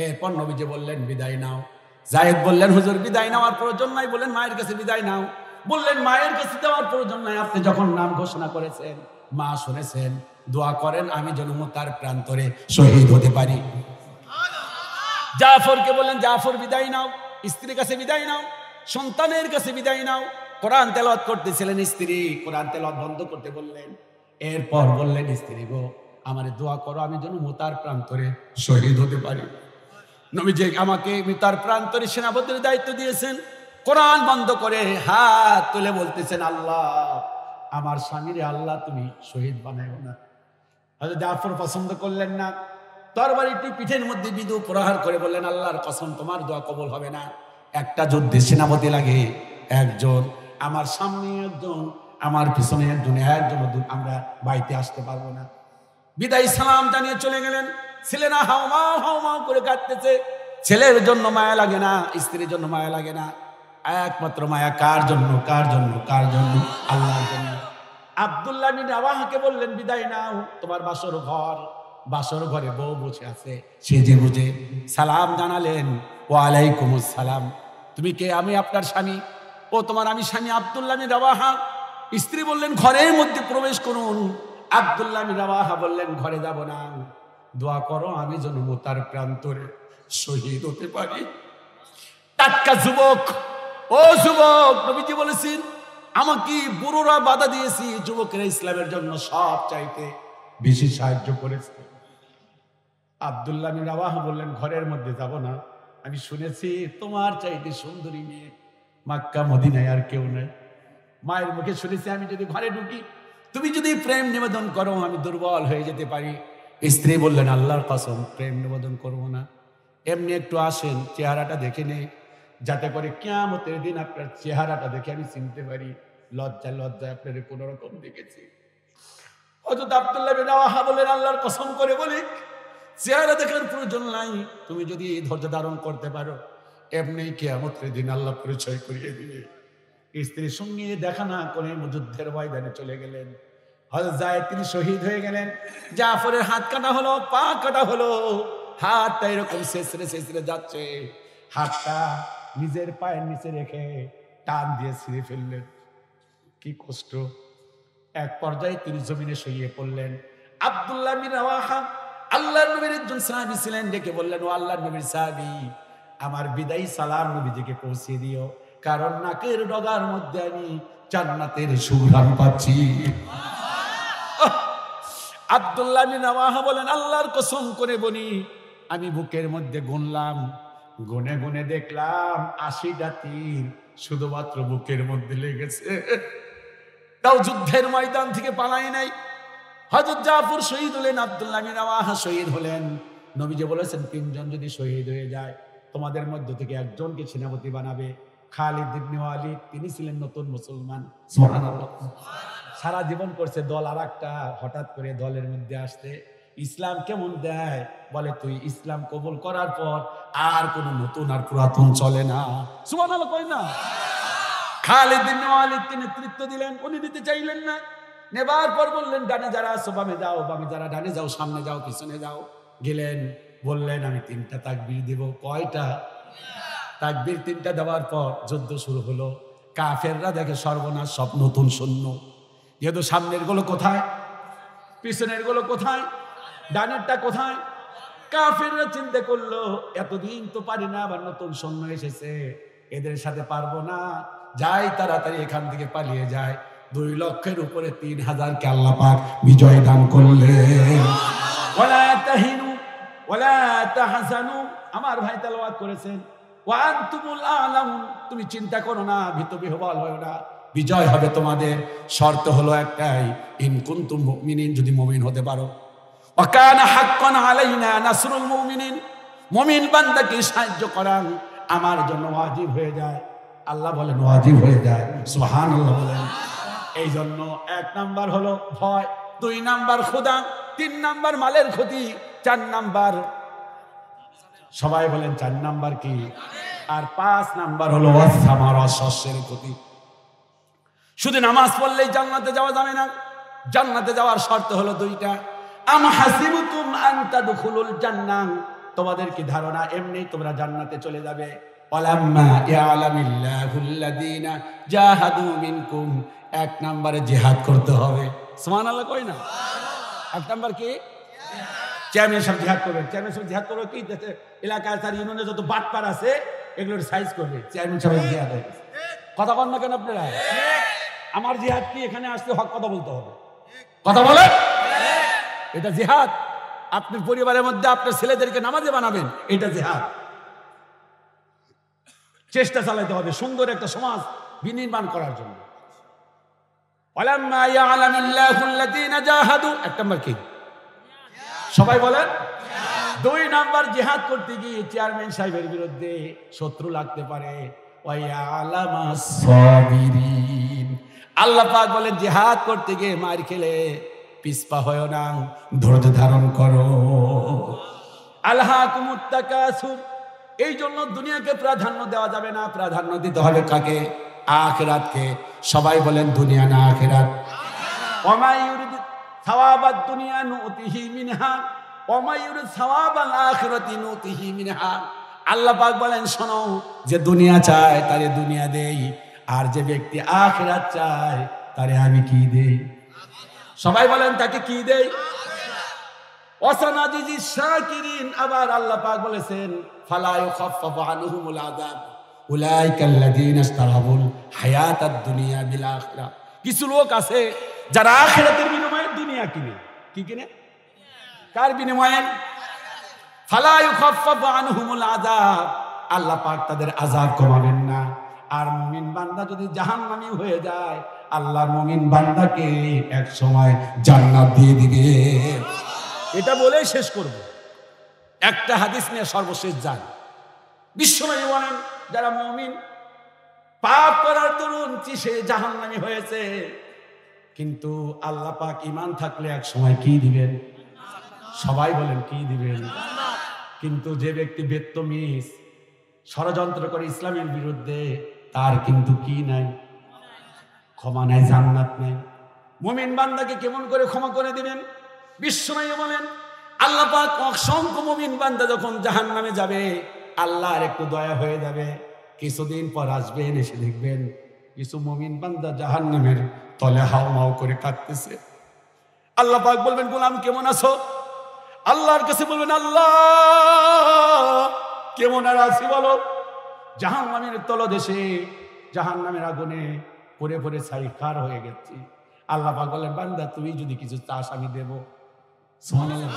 এরপর নবীজি বললেন বিদায় নাও। জায়েদ বললেন হুজুর বিদায় নেওয়ার প্রয়োজন নাই। বললেন মায়ের কাছে বিদায় নাও। বললেন মায়ের কাছে দেওয়ার প্রয়োজন নাই, আপনি যখন নাম ঘোষণা করেছেন, মা শুনেছেন, দোয়া করেন আমি যেন তার প্রান্তরে শহীদ হতে পারি। জাফরকে বললেন জাফর বিদায় নাও, স্ত্রীর কাছে বিদায় নাও, সন্তানের কাছে বিদায় নাও। কোরআন তেলাওয়াত করতেছিলেন, স্ত্রী কোরআন তেলাওয়াত বন্ধ করতে বললেন। এরপর বললেন স্ত্রী গো আমারে দোয়া করো আমি যেন মুতার প্রান্তরে শহীদ হতে পারি। নবীজি আমাকে মুতার প্রান্তরে সেনাপতির দায়িত্ব দিয়েছেন। কোরআন বন্ধ করে হাত তুলে বলতেছেন আল্লাহ আমার স্বামীরে আল্লাহ তুমি শহীদ বানাইও না। হযরত জাফর পছন্দ করলেন না, তরবারিটি পিঠের মধ্যে বিধু প্রহার করে বললেন আল্লাহর কসম তোমার দোয়া কবুল হবে না। একটা যুদ্ধে সেনাপতি লাগে একজন, আমার সামনে একজন, আমার পিছনে একজন, আমরা বাড়িতে আসতে পারবো না। বিদায় সালাম জানিয়ে চলে গেলেন। ছেলেরা হাউমাউ হাউমাউ করে কাঁদতেছে। ছেলের জন্য মায়া লাগে না, স্ত্রীর জন্য মায়া লাগে না, একমাত্র মায়া কার জন্য? কার জন্য? কার জন্য? আল্লাহর জন্য। আব্দুল্লাহ বিন রাওয়াহাকে বললেন বিদায় নাও, তোমার বাসর ঘর, বাসর ঘরে বউ বসে আছে, সেজে বুঝে সালাম জানালেন, ওয়ালাইকুমুস সালাম, তুমি কে? আমি আপনার স্বামী। ও তোমার আমি স্বামী আব্দুল্লাহ বিন রাওয়াহা। স্ত্রী বললেন ঘরের মধ্যে প্রবেশ করুন। আব্দুল্লাহ বিন রাওয়াহা বললেন ঘরে যাব না, দোয়া করো আমি যেন মুতার প্রান্তরে শহীদ হতে পারি। টাটকা যুবক, ও যুবক, নবীজি বলেছেন আমাকে বুড়োরা বাধা দিয়েছি, যুবকেরা ইসলামের জন্য সব চাইতে বেশি সাহায্য করেছে। আব্দুল্লাহ বিন রাওয়াহা বললেন ঘরের মধ্যে যাব না, আমি শুনেছি তোমার চাইতে সুন্দরী মেয়ে মক্কা মদিনায় আর কেউ নেই। মায়ের মুখে শুনেছি আমি যদি ঘরে ঢুকি, তুমি যদি প্রেম নিবেদন করো আমি দুর্বল হয়ে যেতে পারি। স্ত্রী বললেন আল্লাহর কসম প্রেম নিবেদন করবো না, এমনি একটু আসেন চেহারাটা দেখে নেই, যাতে করে কিয়ামতের দিন আপনার চেহারাটা দেখে আমি চিনতে পারি। লজ্জায় লজ্জায় আপনার কোন রকম দেখেছি। হযরত আব্দুল্লাহ বিন রাওয়াহা বললেন আল্লাহর কসম করে বলি চেহারা দেখার প্রয়োজন নাই, তুমি যদি ধৈর্য ধারণ করতে পারো এমনি কিয়ামতের দিন আল্লাহ পরিচয় করিয়ে দিবে। স্ত্রীর সঙ্গে দেখা না করে যুদ্ধের ময়দানে চলে গেলেন। হযরত জায়েদ তিনি শহীদ হয়ে গেলেন। জাফরের হাত কাটা হলো, পা কাটা হলো, হাতটা এরকম ছেঁচড়ে ছেঁচড়ে যাচ্ছে, হাতটা নিজের পায়ের নিচে রেখে টান দিয়ে ছিঁড়ে ফেললেন। কি কষ্ট! এক পর্যায়ে তিনি জমিনে শুয়ে পড়লেন। আব্দুল্লাহ বিন রাওয়াহা আল্লাহর নবীর একজন সাহাবী ছিলেন, ডেকে বললেন ও আল্লাহর নবীর সাহাবী আমার বিদায়ী সালাম নবীজিকে পৌঁছে দিও, কারণ নাকের ডগার মধ্যে আমি জান্নাতের সুঘ্রাণ পাচ্ছি। আব্দুল্লাহ বিন রাওয়াহা বলেন আল্লাহর কসম করে বলি আমি বুকের মধ্যে গুনলাম, গুনে গুনে দেখলাম 80টা তীর শুধুমাত্র বুকের মধ্যে লেগেছে। তাও যুদ্ধের ময়দান থেকে পালাই নাই। হযরত জাফর শহীদ হলেন, আব্দুল্লাহ বিন রাওয়াহা শহীদ হলেন। নবীজি বলেছেন 3 জন যদি শহীদ হয়ে যায় তোমাদের মধ্য থেকে একজনকে সেনাপতি বানাবে। খালিদ ইবনে ওয়ালিদ তিনি ছিলেন নতুন মুসলমান, সুবহানাল্লাহ, সারা জীবন করছে দল আর একটা, হঠাৎ করে দলের মধ্যে আসতে ইসলাম কেমন দেয়? বলে তুই ইসলাম কবুল করার পর আর কোন নতুন আর পুরাতন চলে না। সুবহানাল্লাহ কই না? খালিদ বিন ওয়ালিদকে নেতৃত্ব দিলেন, উনি নিতে চাইলেন না। নেবার পর বললেন ডানে যারা আছো বামে যাও, বামে যারা ডানে যাও, সামনে যাও পিছনে যাও। গেলেন, বললেন আমি 3টা তাকবীর দেব। কয়টা তাকবীর? 3টা দেওয়ার পর যুদ্ধ শুরু হলো। কাফেররা দেখে সর্বনাশ, সব নতুন সৈন্য। যেহেতু সামনের গুলো কোথায়, পিছনের গুলো কোথায়, ডানেরটা কোথায়? কাফেররা চিন্তা করলো এতদিন তো পারি না, আবার নতুন সৈন্য এসেছে, এদের সাথে পারবো না, যাই তাড়াতাড়ি এখান থেকে পালিয়ে যায়। 2 লক্ষের উপরে 3000কে আল্লাহ পাক বিজয় দান করলেন। ওয়ালা তাহিনু ওয়ালা তাহজানু, আমার ভাই তেলাওয়াত করেছেন, ওয়া আনতুমুল আ'লাউন, তুমি চিন্তা করো না, ভীত বিহ্বল হও না, বিজয় হবে তোমাদের। শর্ত হলো একটাই, ইন কুনতুম মুমিনিন, যদি মুমিন হতে পারো। ওয়া কানা হাক্কান আলাইনা নাসরুল মুমিনিন, মুমিন বান্দাকে সাহায্য করা আমার জন্য ওয়াজিব হয়ে যায়। আল্লাহ বলেন ওয়াজিব হয়ে যায়, সুবহানাল্লাহ বলেন। এই জন্য 1 নাম্বার হলো ভয়, 2 নাম্বার খোদা, 3 নাম্বার মালের ক্ষতি, 4 নাম্বার, সবাই বলেন 4 নাম্বার কি? আর 5 নাম্বার হলো ওয়াসামারা, শস্যের ক্ষতি। শুধু নামাজ পড়লেই জান্নাতে যাওয়া যাবে না। জান্নাতে যাওয়ার শর্ত হলো 2টা। আম হাসিবতুম আন তাদখুলুল জান্নাহ, তোমাদের কি ধারণা এমনি তোমরা জান্নাতে চলে যাবে? ওয়ালাম্মা ইয়ালামিল্লাহুল্লাযীনা জাহাদু মিনকুম, 1 নম্বরে জিহাদ করতে হবে। সুবহানাল্লাহ কই না? 1 নাম্বার কি? চেয়ারম্যান সাহেব জিহাদ করবেন। চেয়ারম্যান সাহেব জিহাদ করবে কি? এলাকায় তার ইউনিয়নে যত বাটপার আছে এগুলোর সাইজ করবে। চেয়ারম্যান সাহেব জিহাদ হয়ে গেছে। কথা বল না কেন আপনারা? আমার জিহাদ কি? এখানে আসতে হক কথা বলতে হবে। কথা বলে, এটা জিহাদ। আপনার পরিবারের মধ্যে আপনার ছেলেদেরকে নামাজে বানাবেন, এটা জিহাদ। চেষ্টা চালাতে হবে সুন্দর একটা সমাজ বিনির্মাণ করার জন্য। ওয়ালাম্মা ইয়ালামিল্লাহুল্লাযীনা জাহাদু, 1 নাম্বার কি? সবাই বলেন। 2 নাম্বার, জিহাদ করতে গিয়ে চেয়ারম্যান সাহেবের বিরুদ্ধে শত্রু লাগতে পারে। ওয়া ইয়ালামাস সাবিরিন, আল্লাহ পাক বলেন জিহাদ করতে গিয়ে মার খেলে পিছপা হয় না, ধৈর্য ধারণ করো। আলহাকুমুত তাকাসুর, এই জন্য দুনিয়াকে প্রাধান্য দেওয়া যাবে না, প্রাধান্য দিতে হবে কাকে? আখিরাতকে। সবাই বলেন দুনিয়া না আখিরাত। ওয়া মা ইউরিদু সাওয়াবাদ দুনিয়া নুতিহি মিনহা ওয়া মা ইউরিদু সাওয়াবাল আখিরাতি নুতিহি মিনহা। আল্লাহ পাক বলেন শোনো, যে দুনিয়া চায় তারে দুনিয়া দেই, আর যে ব্যক্তি আখিরাত চায় তারে আমি কি দেই? সবাই বলেন তাকে কি দেই? ওয়াসানাজিজি শাকিরিন, আবার আল্লাহ পাক বলেছেন ফালা ইউখাফফাফু আনহুমুল আযাব উলাইকাল্লাযীনা ইশতারাবুল হায়াতাদ দুনিয়া বিল আখিরাহ। কিছু লোক আছে যারা আখিরাতের বিনিময়ে দুনিয়া কিনে। কি কিনে? কার বিনিময়ে? ফালা ইউখাফফাফু আনহুমুল আযাব, আল্লাহ পাক তাদের আযাব কমাবেন না। আর মুমিন বান্দা যদি জাহান্নামী হয়ে যায়, আল্লাহ মুমিন বান্দাকে এক সময় জান্নাত দিয়ে দিবে। এটা বলেই শেষ করব। একটা হাদিস নিয়ে সর্বশেষ যান। বিশ্বনবী বলেন যারা মুমিন পাপ করার দরুন সে জাহান্নামী হয়েছে, কিন্তু আল্লাহ পাক ঈমান থাকলে এক সময় কি দিবেন? সবাই বলেন কি দিবেন? কিন্তু যে ব্যক্তি বেত্তমিজ, ষড়যন্ত্র করে ইসলামের বিরুদ্ধে, তার কিন্তু কি নাই? ক্ষমা নাই, জান্নাত নাই। মুমিন বান্দাকে কেমন করে ক্ষমা করে দিবেন? বিশ্বনবী বলেন আল্লাহ পাক অসংখ্য মুমিন বান্দা যখন জাহান্নামে যাবে, আল্লাহর একটু দয়া হয়ে যাবে। কিছুদিন পর আসবেন, এসে দেখবেন কিছু মুমিন বান্দা জাহান্নামের তলে হাওমাও করে কাঁদতেছে। আল্লাহ পাক বলবেন গোলাম কেমন আছো? আল্লাহর কাছে বলবেন আল্লাহ কেমন আর আছি বলো? জাহান্নামের তলদেশে জাহান্নামের আগুনে পড়ে পড়ে ছাইখার হয়ে গেছি। আল্লাহ পাক বলেন বান্দা তুমি যদি কিছু চাস আমি দেব। সুবহানাল্লাহ।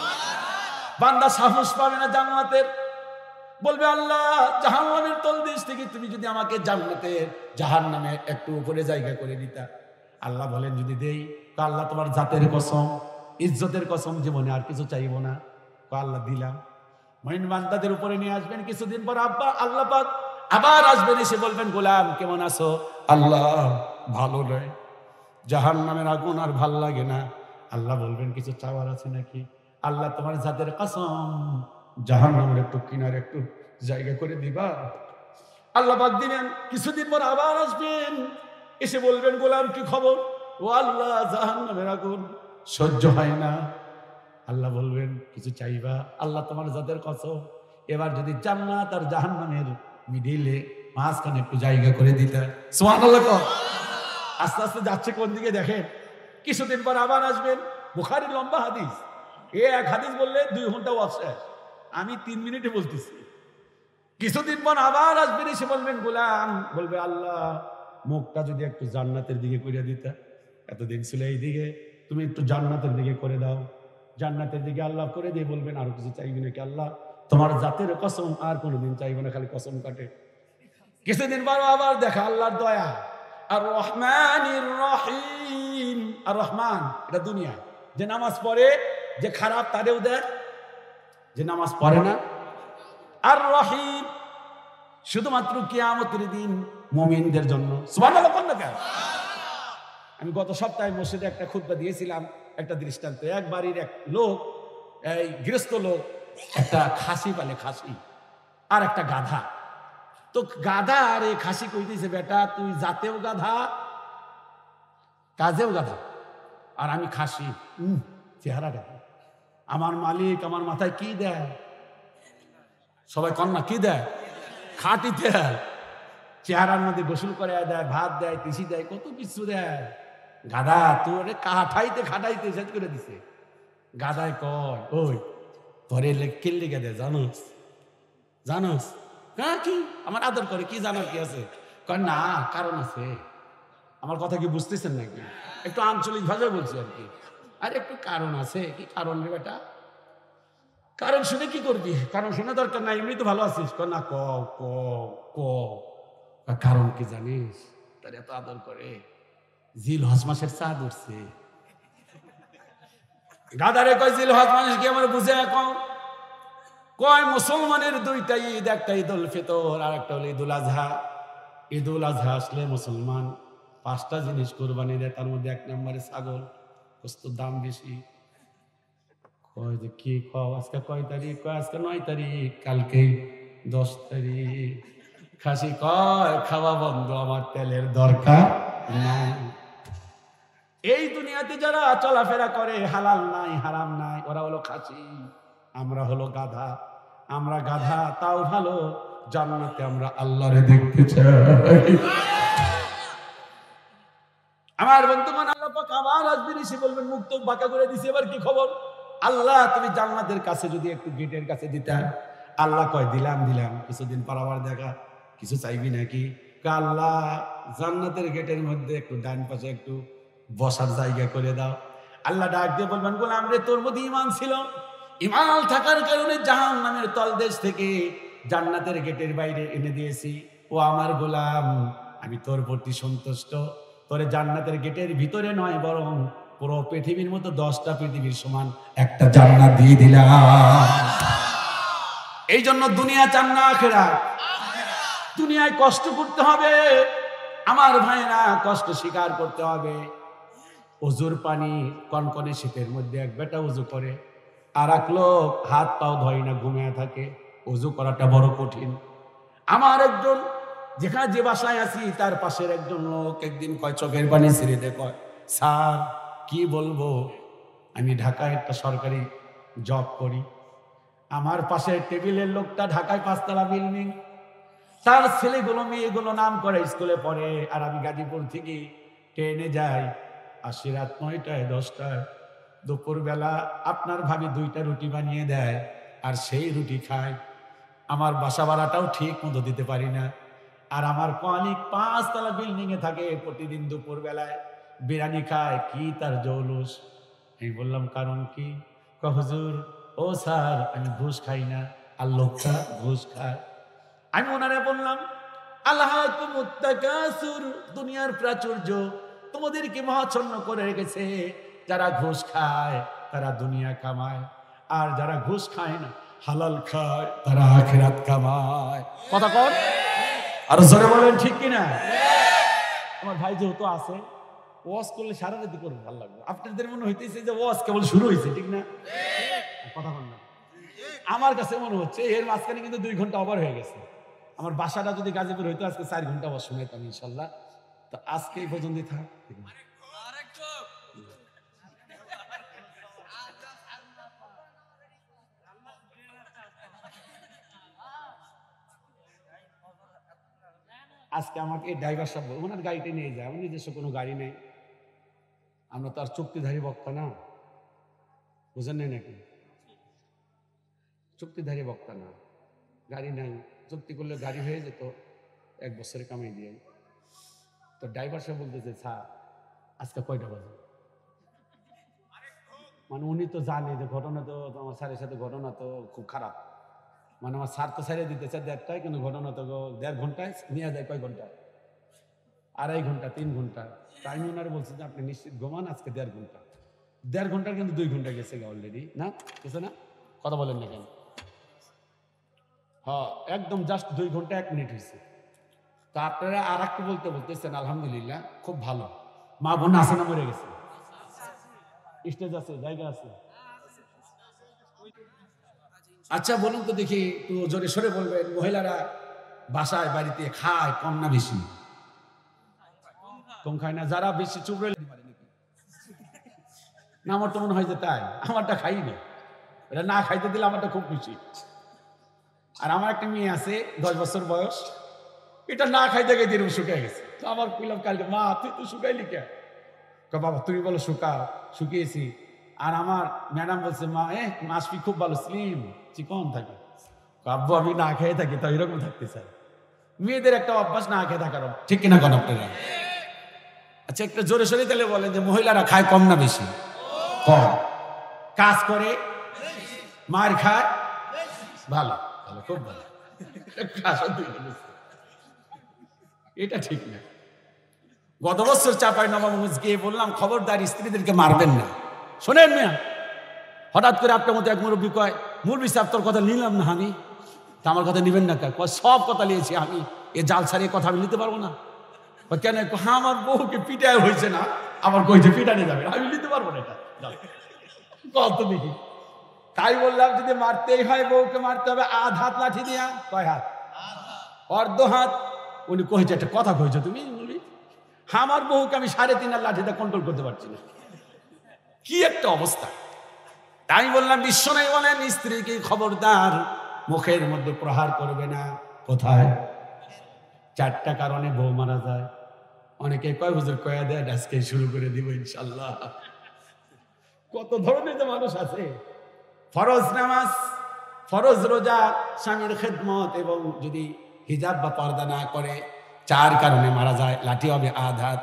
বান্দা সাহস পাবে না জান্নাতের, বলবে আল্লাহ জাহান্নামের তলদেশ থেকে তুমি যদি আমাকে জান্নাতের জাহান্নামে একটু উপরে জায়গা করে দিতা। আল্লাহ বলেন যদি দেই, তো আল্লাহ তোমার জাতের কসম, ইজ্জতের কসম, জীবনে আর কিছু চাইবো না। আল্লাহ দিলাম। মুমিন বান্দাদের উপরে নিয়ে আসবেন। কিছুদিন পর আল্লাহ পাক আবার আসবেন, এসে বলবেন গোলাম কেমন আছো? আল্লাহ ভালো নয়, জাহান্নামের আগুন আর ভাল লাগে না। আল্লাহ বলবেন কিছু চাওয়ার আছে নাকি? আল্লাহ তোমার জাতের কসম জাহান্নামের একটু কিনারে একটু জায়গা করে দিবা। আল্লাহ পাক দিবেন, কিছুদিন পর আবার আসবেন, এসে বলবেন গোলাম কি খবর? ও আল্লাহ জাহান্নামের আগুন সহ্য হয় না। আল্লাহ বলবেন কিছু চাইবা? আল্লাহ তোমার জাতের কসম এবার যদি জান্নাত আর জাহান্নামের মিডিলে মাঝখানে একটু জায়গা করে দিতে। সুবহানাল্লাহ। আস্তে আস্তে যাচ্ছে কোন দিকে দেখেন। কিছুদিন পর আবার আসবেন, বুখারীর লম্বা হাদিস, এক হাদিস বললে 2 ঘন্টা ওয়াজ শেষ, আমি 3 মিনিটে বলতেছি। কিছুদিন পর আবার আসবেন, এসে বলবেন গোলাম, বলবে আল্লাহ মুখটা যদি একটু জান্নাতের দিকে করে দিতে, এতদিন ছিল এই দিকে, তুমি একটু জান্নাতের দিকে করে দাও। জান্নাতের দিকে আল্লাহ করে দিয়ে বলবেন আরো কিছু চাইবি নাকি? আল্লাহ তোমার জাতের কসম আর কোনোদিন চাইবে না, খালি কসম কাটে। কিছুদিন পর আবার দেখা, আল্লাহর দয়া। আর রহমানির রহিম, আর রহমান এটা দুনিয়া, যে নামাজ পড়ে যে খারাপ তারেও দেয়, যে নামাজ পড়ে না। আর রহিম শুধুমাত্র কিয়ামতের দিন মুমিনদের জন্য। সুবহানাল্লাহ। আমি গত সপ্তাহে মসজিদে একটা খুতবা দিয়েছিলাম, একটা দৃষ্টান্ত। এক বাড়ির এক লোক, এই গৃহস্থ লোক, একটা খাসি পালে, খাসি আর একটা গাধা। তো গাধা আর এই খাসি কইতেছে, বেটা তুই জাতেও গাধা কাজেও গাধা, আর আমি খাসি। চেহারা দেখো, আমার মালিক আমার মাথায় কি দেয়? সবাই কন্যা কি দেয়? খাটি দেয়। চেহারার মধ্যে গোসল করে দেয়, ভাত দেয়, তিসি দেয়, কত কিছু দেয়। গাধা তোরে কাঠাইতে খাটাইতে শেষ করে দিছে। গাধায় কয়, ওই তোরে কে লেগে দেয় জানোস? জানোস? হ্যাঁ কি আমার আদর করে, কি জানার কি আছে? কয় না, কারণ আছে। আমার কথা কি বুঝতেছেন নাকি? একটু আঞ্চলিক ভাষায় বলছি আর কি। আর একটু কারণ আছে। কি কারণ রে বেটা? কারণ শুনে কি করবি? কারণ শুনে দরকার নাই, এমনি তো ভালো আছিস। কয় না, ক ক ক কারণ কি জানিস? তার এত আদর করে, জিল হজ মাসের চাঁদ উঠছে। গাদারে কয় জিল হজ মাস কি আমার বুঝে এখন? কয় মুসলমানের 2টা ঈদ, একটা ঈদুল ফিতর আর একটা হলো ঈদুল আজহা। ঈদুল আজহা আসলে মুসলমান 5টা জিনিস কোরবানি দেয়, তার মধ্যে 1 নম্বরে ছাগল। গোস্তের দাম বেশি। কয় যে কি খাও? আজকে কয় তারিখ? কয় আজকে 9 তারিখ, কালকে 10 তারিখ। খাসি কয় খাওয়া বন্ধ, আমার তেলের দরকার নাই। এই দুনিয়াতে যারা চলাফেরা করে, হালাল নাই হারাম নাই, ওরা হলো খাসি, আমরা হলো গাধা। আমরা গাধা তাও ভালো, জান্নাতে আমরা আল্লাহরে দেখতে চাই। আমার বন্ধুগণ, আল্লাহ পাক আবার আসবেন, এসে বলবেন মুখ তো বাঁকা করে দিছি, এবার কি খবর? আল্লাহ তুমি জান্নাতের কাছে যদি একটু গেটের কাছে দিতা। আল্লাহ কয় দিলাম দিলাম। কিছুদিন পর আবার দেখা, কিছু চাইবি নাকি? আল্লাহ জান্নাতের গেটের মধ্যে একটু ডান পাশে একটু বসার জায়গা করে দাও। আল্লাহ ডাক দিয়ে বলবেন, গোলাম রে তোর মধ্যে ঈমান ছিল, ঈমান থাকার কারণে জাহান্নামের তলদেশ থেকে জান্নাতের গেটের বাইরে এনে দিয়েছি। ও আমার গোলাম, আমি তোর প্রতি সন্তুষ্ট। তোরে জান্নাতের গেটের ভিতরে নয়, বরং পুরো পৃথিবীর মতো 10টা পৃথিবীর সমান একটা জান্নাত দিয়ে দিলাম। এই জন্য দুনিয়া চান না আখিরাত। দুনিয়ায় কষ্ট করতে হবে আমার ভাইরা, কষ্ট স্বীকার করতে হবে। ওজুর পানি কনকনে শীতের মধ্যে এক বেটা উজু করে, আর এক লোক হাত পাও ধয় না, ঘুমিয়ে থাকে। উজু করাটা বড় কঠিন। আমার একজন, যেখানে যে বাসায় আছি তার পাশের একজন লোক একদিন কয়, চোখের পানি ছেড়ে দে, কয় স্যার কি বলবো, আমি ঢাকায় একটা সরকারি জব করি। আমার পাশের টেবিলের লোকটা ঢাকায় 5তলা বিল্ডিং, তার ছেলেগুলো মেয়েগুলো নাম করে স্কুলে পড়ে, আর আমি গাজীপুর থেকে ট্রেনে যাই, আসি রাত 9টায় 10টায়। দুপুরবেলা আপনার ভাবি 2টা রুটি বানিয়ে দেয়, আর সেই রুটি খায়। আমার বাসা ভাড়াটাও ঠিক মতো দিতে পারি না, আর আমার কলিগ 5তলা বিল্ডিং এ থাকে, প্রতিদিন দুপুর বেলায় বিরিয়ানি খায়। কি তার জৌলুস? আমি বললাম কারণ কি? হুজুর ও স্যার আমি ঘুষ খাই না, আর লোকটা ঘুষ খায়। আমি ওনারে বললাম, আল্লাহকুমুত তাকাসুর, দুনিয়ার প্রাচুর্য তোমাদেরকে মহাচ্ছন্ন করে রেখেছে। যারা ঘুষ খায় তারা দুনিয়া কামায়, আর যারা ঘুষ খায় না, হালাল খায়, তারা আখিরাত কামায়। কথা কর, আর জোরে বলেন ঠিক কিনা? আমার ভাই যেহেতু আছে, ওয়াজ করলে সারা রাতি করবো, ভালো লাগবে। আপনাদের মনে হইতেছে যে ওয়াজ কেবল শুরু হয়েছে, ঠিক না? কথা বল না। আমার কাছে মনে হচ্ছে এর মাঝখানে কিন্তু 2 ঘন্টা ওভার হয়ে গেছে। আমার বাসাটা যদি গাজীপুর হইতো আজকে 4 ঘন্টা ওয়াজ শুনাইতাম ইনশাল্লাহ। তো আজকে এই পর্যন্তই থাক। আজকে আমাকে এই ড্রাইভার সাহেব ওনার গাড়িটা নিয়ে যায়, আমার নিজস্ব কোনো গাড়ি নেই। আমরা তো আর চুক্তিধারী বক্তা না, বুঝেন নাই নাকি? চুক্তিধারী বক্তা না, গাড়ি নাই। চুক্তি করলে গাড়ি হয়ে যেত, 1 বছরে কামাই দিয়ে। তো ড্রাইভার সাহেব বলতেছে, স্যার আজকে কয়টা বাজে? মানে উনি তো জানে যে ঘটনা তো আমার স্যারের সাথে ঘটনা তো খুব খারাপ। মানে আমার স্যার তো ছেড়ে দিতেছে 1:30টায়, কিন্তু ঘটনা তো 1.5 ঘন্টায় নিয়ে যায়। কয় ঘন্টা? 2.5 ঘন্টা 3 ঘন্টা। টাইম ওনারে বলছে যে আপনি নিশ্চিত ঘুমান, আজকে 1.5 ঘন্টা। 1.5 ঘন্টার কিন্তু 2 ঘন্টা গেছে অলরেডি, না গেছে না? কথা বলেন না কেন? হ্যাঁ, একদম জাস্ট 2 ঘন্টা 1 মিনিট হয়েছে। তা আপনারা আর একটু বলতেছেন আলহামদুলিল্লাহ, খুব ভালো। মা বোন আছে না মরে গেছে? স্টেজ আছে, জায়গা আছে। আচ্ছা বলুন তো দেখি, একটু জোরে সরে বলবেন, মহিলারা বাসায় বাড়িতে খায় কম না বেশি? কম খায় না। যারা বেশি চুপ রইলে না, আমার তো মনে হয় যে তাই। আমারটা খাই না, এটা না খাইতে দিলে আমারটা খুব খুশি। আর আমার একটা মেয়ে আছে 10 বছর বয়স, এটা না খাইতে খাইতে এরকম শুকিয়ে গেছে। তো আমার কইলাম কালকে, মা তুই তো শুকাইলি কে? বাবা তুমি বলো শুকাও, শুকিয়েছি। আর আমার ম্যাডাম বলছে, মা মাসফি খুব ভালো স্লিম চিকন থাকে। আব্বু আমি না খেয়ে থাকি, তো এরকম থাকতে চাই। মেয়েদের একটা অভ্যাস না খেয়ে থাকার, ঠিক কিনা কোন আপনারা? আচ্ছা একটা জোরে সরে তাহলে বলেন যে মহিলারা খায় কম না বেশি? কম। কাজ করে, মার খায়, ভালো ভালো, খুব ভালো। এটা ঠিক না। গত বছর চাঁপাইনবাবগঞ্জ গিয়ে বললাম, খবরদার স্ত্রীদেরকে মারবেন না। শোনেন না, হঠাৎ করে আপনার মতো এক মুরব্বী কয়, মুরব্বী সাহেব তোর কথা নিলাম না আমি। তা আমার কথা নিবেন না? কয় সব কথা নিয়েছি আমি, এ জাল ছাড়িয়ে কথা আমি নিতে পারবো না। কেন? হ্যাঁ আমার বউকে পিটায় হয়েছে না, আমার কইছে পিটানি যাবে, আমি নিতে পারবো না এটা। কত দেখি। তাই বললাম যদি মারতেই হয় বউকে মারতে হবে 1/2 হাত লাঠি দিয়া। কয় হাত? 1/2 হাত। উনি কইছে একটা কথা কইছো তুমি, আমার বউকে আমি 3.5 হাত লাঠিতে কন্ট্রোল করতে পারছি না। কি একটা অবস্থা। তাই বললাম বিশ্বনবী বলেন, স্ত্রীকে খবরদার মুখের মধ্যে প্রহার করবে না। কোথায়? 4টা কারণে বউ মারা যায়। অনেকে কয় হুজুর কয়া দেয়, আজকে শুরু করে দিব ইনশাল্লাহ। কত ধরনের যে মানুষ আছে। ফরজ নামাজ, ফরজ রোজা, স্বামীর খেদমত, এবং যদি হিজাব বা পর্দা না করে, 4 কারণে মারা যায়। লাঠি হবে 1/2 হাত।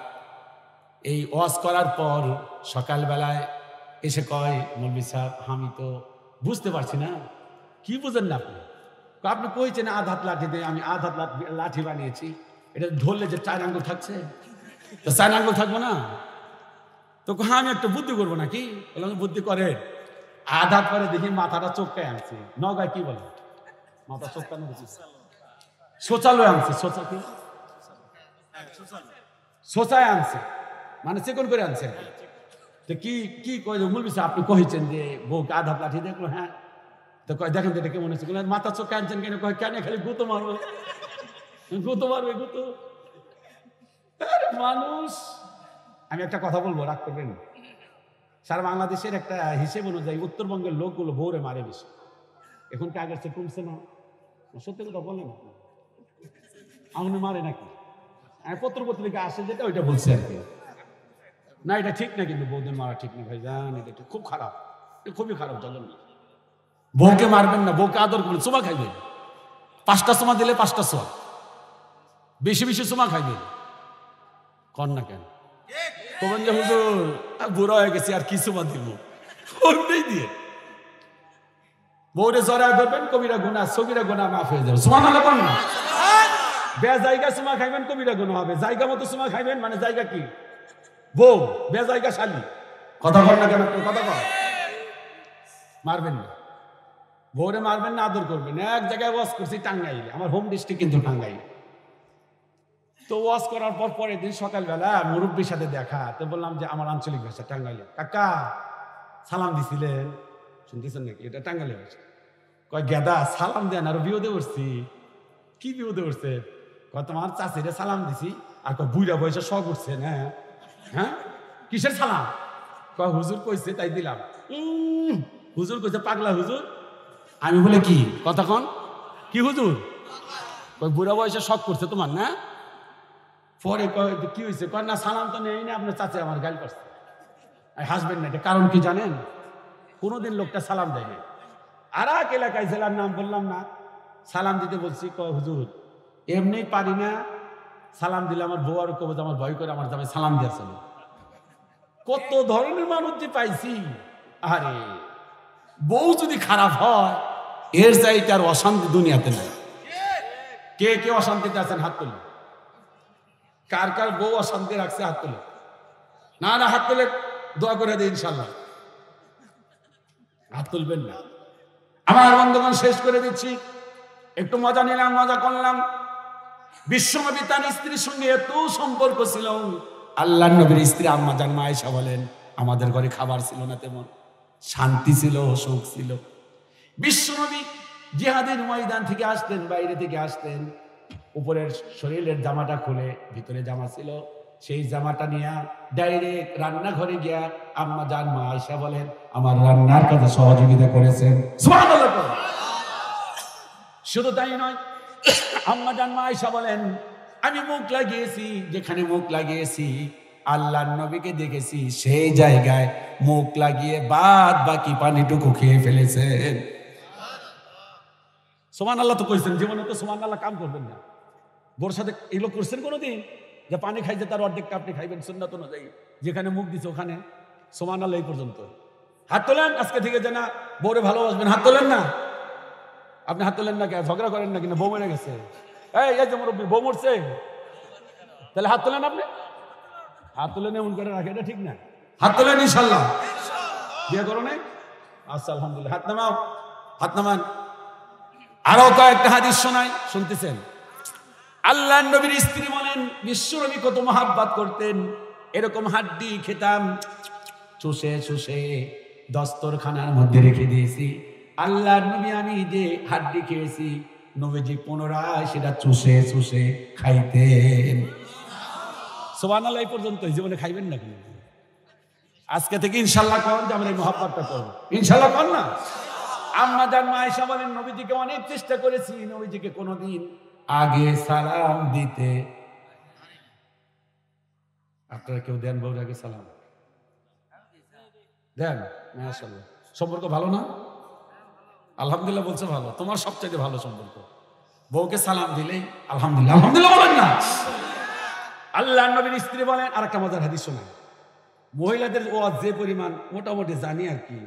এই ওয়াজ করার পর সকালবেলায় এসে কয়, মৌলভী সাহেব আমি তো বুঝতে পারছি না। কি বুঝেন না আপনি? আপনি কইছেন 1/2 হাত লাঠি দিয়ে, আমি 1/2 হাত লাঠি বানিয়েছি। এটা ধরলে যে 4 আঙ্গুল থাকছে, তো 4 আঙ্গুল থাকবো না? তো হ্যাঁ আমি একটা বুদ্ধি করবো নাকি? বললাম বুদ্ধি করে। 1/2 হাত পরে দেখি মাথাটা চোখকায় আনছে। নগায় কি বলে? মাথা চোখকানো শোচালয় আনছে। শোচা কি? শোচায় আনছে, মানে চেকন করে আনছে। তো কি কি কয় মৌলভী সাহেব আপনি কইছেন যে বউকে 1/2 হাত লাঠি দেখলো? হ্যাঁ। তো কয় দেখেন তো এটা কেমন হচ্ছে? মাথা চোখে আনছেন কেন? কয় কেন খালি গুঁতো মারবো। গুঁতো মারবে, গুঁতো। মানুষ। আমি একটা কথা বলবো, রাগ করবেন? সারা বাংলাদেশের একটা হিসেব অনুযায়ী উত্তরবঙ্গের লোকগুলো বউরে মারে বেশি। এখন কি আগের চেয়ে কমছে না? সত্যি কথা বলেন, আপনি মারে নাকি? পত্র পত্রিকা আসে যেটা, ওইটা বলছে আর কি। না এটা ঠিক না, কিন্তু বউদের মারা ঠিক না ভাই, জান এটা খুব খারাপ, খুবই খারাপ। চলেন না, বউকে মারবেন না, বউকে আদর করবেন। চুমা খাইবেন, 5টা চুমা দিলে 5টা সোয়া, বেশি বেশি চুমা খাইবেন। কর না কেন? কবেন যে হুজুর বুড়া হয়ে গেছে আর কি চুমা দিব, ওইটাই দিয়ে। বউরে জড়ায় ধরবেন, কবিরা গুনাহ, সগীরা গুনাহ মাফ হয়ে যাবে। সুবহানাল্লাহ বলেন না? বেজায়গা চুমা খাইবেন, কবিরা গুনাহ হবে। জায়গা মতো চুমা খাইবেন, মানে জায়গা কি? বউ। বেজায়গা শালি। কথা বল না কেন? কথা বল। মারবেন না, বউরে মারবেন না, আদর করবেন। এক জায়গায় ওয়াজ করছি টাঙ্গাইলে, আমার হোম ডিস্ট্রিক্ট কিন্তু টাঙ্গাইল। তো তো ওয়াজ করার পর পরের দিন সকালবেলা মুরব্বীর সাথে দেখা, তো বললাম যে আমার আঞ্চলিক ভাষা টাঙ্গাইলে, কাকা সালাম দিছিলেন, শুনতেছেন নাকি? এটা টাঙ্গাইলে ভাষা। কয় গেদা সালাম দেন, আর বিপদে উঠছি। কি বিপদে উঠছে? কয় তোমার চাচিরে সালাম দিছি, আর কয় বুইরা বয়সে শখ উঠছে না। হ্যাঁ, কিসের সালাম? কয় হুজুর কইছে তাই দিলাম। হুজুর কইছে পাগলা হুজুর। আমি বলে কি কথা কন, কি হুজুর? কয় বুড়া বয়সে শখ করছে তোমার না। পরে কয় কি হয়েছে? কয় না সালাম তো নেই না, আপনার চাচা আমার গাল করছে। হাসবেন না, এটা কারণ কি জানেন? কোনোদিন লোকটা সালাম দেয়নি। আর এক এলাকায় জেলার নাম বললাম না, সালাম দিতে বলছি, কয় হুজুর এমনি পারি না, সালাম দিলে আমার বউ আর কবজ আমার ভয় করে আমার জামাই সালাম দিয়েছে। কত ধরনের মানুষ যে পাইছি। আরে বউ যদি খারাপ হয় এর চাইতে আর অশান্তি দুনিয়াতে নাই। কে কে অশান্তিতে আছেন হাত তুলে? কার কার বউ অশান্তি রাখছে হাত তুলে? না না, হাত তুলে দোয়া করে দিই ইনশাল্লাহ। হাত তুলবেন না। আমার বন্ধুগণ শেষ করে দিচ্ছি, একটু মজা নিলাম, মজা করলাম। বিশ্বনবী তার স্ত্রীর সঙ্গে এত সম্পর্ক ছিল, আল্লাহর নবীর স্ত্রী আম্মা জান মা আয়েশা বলেন আমাদের ঘরে খাবার ছিল না তেমন, শান্তি ছিল, সুখ ছিল। বিশ্বনবী জিহাদের ময়দান থেকে আসতেন, বাইরে থেকে আসতেন, উপরের শরীরের জামাটা খুলে ভিতরে জামা ছিল, সেই জামাটা নিয়ে ডাইরেক্ট রান্নাঘরে গিয়া আম্মা জান মা আয়েশা বলেন আমার রান্নার কাজে সহযোগিতা করেছেন। সুবহানাল্লাহ। শুধু তাই নয়, আম্মা জান মা আয়েশা বলেন আমি মুখ লাগিয়েছি, যেখানে মুখ লাগিয়েছি আল্লাহর নবীকে দেখেছি, সেই জায়গায় মুখ লাগিয়ে বাদ বাকি পানিটুকু খেয়ে ফেলেছেন। সুবহানাল্লাহ তো কইছেন, জীবনে তো সুবহানাল্লাহ কাম করবেন না। বোর সাথে এগুলো করছেন কোনোদিন যে পানি খাইছে তার অর্ধেকটা আপনি খাইবেন সুন্নাত অনুযায়ী, যেখানে মুখ দিছে ওখানে সুবহানাল্লাহ এই পর্যন্ত। হাত তোলেন আজকে থেকে, যে না বউরে ভালোবাসবেন, হাত তোলেন না। আপনি হাত তোলেন না কে? ঝগড়া করেন না কিনা? বউ মরে গেছে, এই যে মুরব্বী বউ মরছে, তাহলে হাত তোলেন। আপনি হাত তোলেন এমন করে রাখে, এটা ঠিক না। হাত তোলেন ইনশাল্লাহ। বিয়ে করো নাই? আচ্ছা আলহামদুলিল্লাহ, হাত নামাও, হাত নামান। আরো কয়েকটা হাদিস শোনাই, শুনতেছেন? আল্লাহর নবীর স্ত্রী বলেন বিশ্বনবী কত মহাব্বত করতেন, এরকম হাড্ডি খেতাম চুষে চুষে দস্তরখানার মধ্যে রেখে দিয়েছি। আল্লাহর নবী আমি যে হাড্ডি খেয়েছি, নবীজি পুনরায় সেটা চুষে চুষে খাইতেন। সুবহানাল্লাহ। এই পর্যন্ত জীবনে খাইবেন না কিন্তু। আজকে থেকে ইনশাল্লাহ করেন যে আমরা এই মহাব্বতটা করবো, ইনশাল্লাহ কর না। আম্মা জান মা আয়েশা বলেন নবীজিকে অনেক চেষ্টা করেছি, নবীজিকে কোনোদিন আগে সালাম দিতে। আপনারা কেউ দেন বউর আগে সালাম? দেন? মাশাআল্লাহ। সম্পর্ক ভালো না? আলহামদুলিল্লাহ বলছে ভালো। তোমার সবচেয়ে ভালো সম্পর্ক। বউকে সালাম দিলেই আলহামদুলিল্লাহ, আলহামদুলিল্লাহ বলেন না। আল্লাহর নবীর স্ত্রী বলেন, আর একটা মজার হাদিস শোনা, মহিলাদের ওয়াজ যে পরিমাণ মোটামুটি জানি আর কি,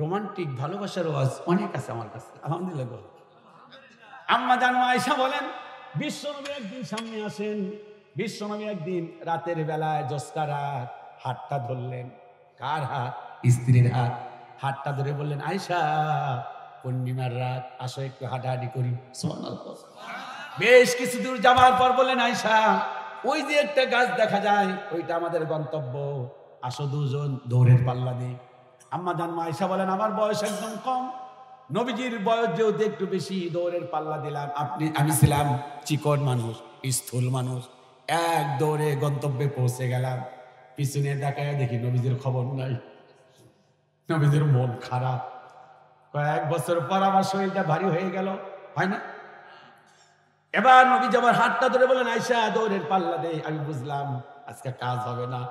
রোমান্টিক ভালোবাসার ওয়াজ অনেক আছে আমার কাছে, আলহামদুলিল্লাহ। আম্মা জান মা আয়েশা বলেন বিশ্বনবী একদিন সামনে আসেন, বিশ্বনবী একদিন রাতের বেলায় জোছকা রাত, হাতটা ধরলেন। কার হাত? স্ত্রীর হাত। হাতটা ধরে বললেন আয়েশা পূর্ণিমার রাত, আসো একটু হাঁটাহাঁটি করি। সুবহানাল্লাহ। বেশ কিছু দূর যাওয়ার পর বললেন আয়েশা ওই যে একটা গাছ দেখা যায় ওইটা আমাদের গন্তব্য, আসো দুজন দৌড়ের পাল্লা দিই। আম্মা জান মা আয়েশা বলেন আমার বয়স একদম কম, নবীজির বয়স যেহেতু একটু বেশি, দৌড়ের পাল্লা দিলাম। আমি ছিলাম চিকন মানুষ, স্থূল মানুষ, এক দৌড়ে গন্তব্যে পৌঁছে গেলাম। পিছনে দেখায় দেখি নবীজির খবর নাই, নবীজির মন খারাপ। কয়েক বছর পর আমার শরীরটা ভারী হয়ে গেল, হয় না? এবার নবীজি আবার হাতটা ধরে বলেন আয়েশা দৌড়ের পাল্লা দে। আমি বুঝলাম আজকে কাজ হবে না,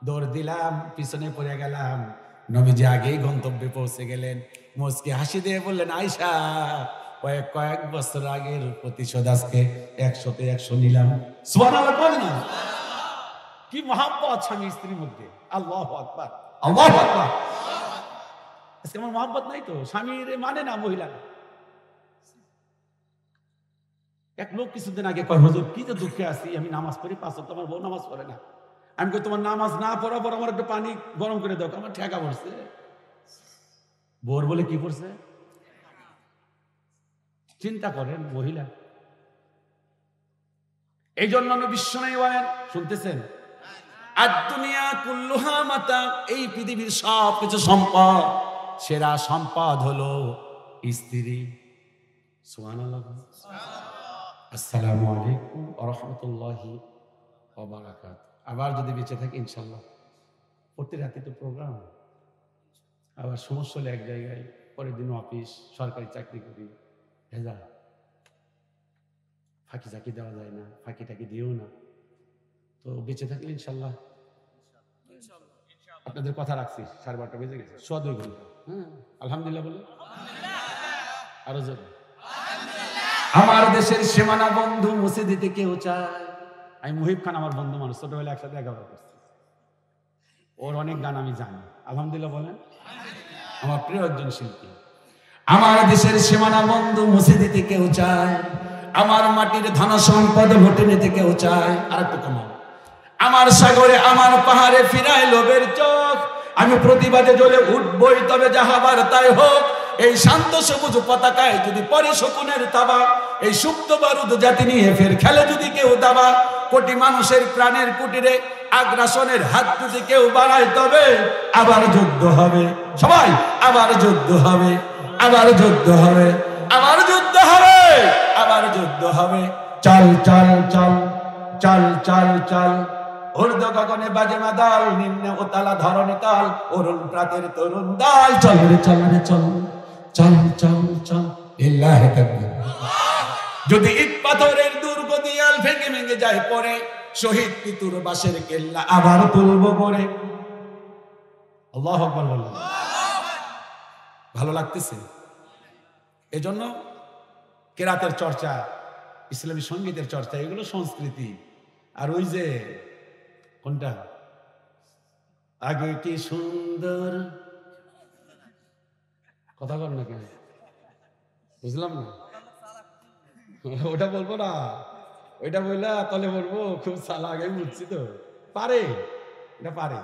দৌড় দিলাম, পিছনে পড়ে গেলাম। নবীজি আগেই গন্তব্যে পৌঁছে গেলেন, মুচকি হাসি দিয়ে বললেন আয়েশা কয়েক বছর আগের প্রতিশোধ আজকে 100-তে 100 নিলাম। সুবহানাল্লাহ বলেন না। কি মহাব্বত স্বামী স্ত্রীর মধ্যে, আল্লাহু আকবার, আল্লাহু আকবার। আজকে আমার মহাব্বত নাই তো, স্বামীর মানে না মহিলা। এক লোক কিছুদিন আগে কয় হুজুর কি তো দুঃখে আছি, আমি নামাজ পড়ি 5 ওয়াক্ত, আমার বউ নামাজ পড়ে না। আমি কই তোমার নামাজ না পড়া পর আমার একটু পানি গরম করে দাও, আমার ঠেকা পড়ছে। বোর বলে কি করছে? চিন্তা করেন মহিলা। এই জন্য বিশ্বনবী বলেন, শুনতেছেন, আদ-দুনিয়া কুল্লুহা মাতা, এই পৃথিবীর সব কিছু সম্পদ, সেরা সম্পদ হলো স্ত্রী। সুবহানাল্লাহ। আসসালামু আলাইকুম ওয়া রাহমাতুল্লাহি ওয়া বারাকাতুহু। আবার যদি বেঁচে থাকি ইনশাআল্লাহ, প্রতি রাতে তো প্রোগ্রাম, আবার সমস্যা হলে এক জায়গায়, পরের দিন অফিস, সরকারি চাকরি করি, ভেজা, ফাঁকি চাকি দেওয়া যায় না, ফাঁকি টাকি দিও না। তো বেঁচে থাকলে ইনশাল্লাহ, আপনাদের কথা রাখছি, 12:30 বেজে গেছে, 2.5 ঘন্টা। হ্যাঁ, আলহামদুলিল্লাহ বলে আরো জোরে। আমার দেশের সীমানা বন্ধু মুছে দিতে কেউ চায়। আমি মুহিব খান আমার বন্ধু মানুষ, ছোটবেলা একসাথে লেখাপড়া করছি, ওর অনেক গান আমি জানি। আলহামদুলিল্লাহ বলেন। আমার প্রিয় একজন শিল্পী। আমার দেশের সীমানা বন্ধু মুছে দিতে কেউ চায়, আমার মাটির ধন সম্পদ ভোটে নিতে কেউ চায়। আর একটু কমাও। আমার সাগরে আমার পাহাড়ে ফিরায় লোভের চোখ, আমি প্রতিবাদে জ্বলে উঠবই, তবে যাহাবার তাই হোক। এই শান্ত সবুজ পতাকায় যদি পরে শকুনের তাবা, এই সুপ্ত বারুদ জাতি নিয়ে ফের খেলে যদি কেউ দাবা, কোটি মানুষের প্রাণের কুটিরে আগ্রাসনের হাত যদি কেউ বাড়ায়, তবে আবার যুদ্ধ হবে। সবাই আবার যুদ্ধ হবে, আবার যুদ্ধ হবে, আবার যুদ্ধ হবে, আবার যুদ্ধ হবে। চল চল চল চল চল চল, ঊর্ধ্ব গগনে বাজে মাদাল, নিম্নে ওতালা ধরণী তাল, অরুণ প্রাতের তরুণ দাল। চল রে চল রে চল, চল চল চল, লিল্লাহি তাকবীর। যদি ইট পাথরের দুর্গ দিয়াল ভেঙে ভেঙে যায় পরে, শহীদ পিতুর বাসের কেল্লা আবার তুলব করে। আল্লাহু আকবার বললেন। ভালো লাগতেছে? এজন্য কেরাতের চর্চা, ইসলামী সঙ্গীতের চর্চা, এগুলো সংস্কৃতি। আর ওই যে কোনটা, আগে কি সুন্দর, কথা বল না কেন, বুঝলাম না, ওটা বলবো না, ওইটা বললা তাহলে বলবো খুব চালাক, আমি বুঝছি তো, পারে, এটা পারে।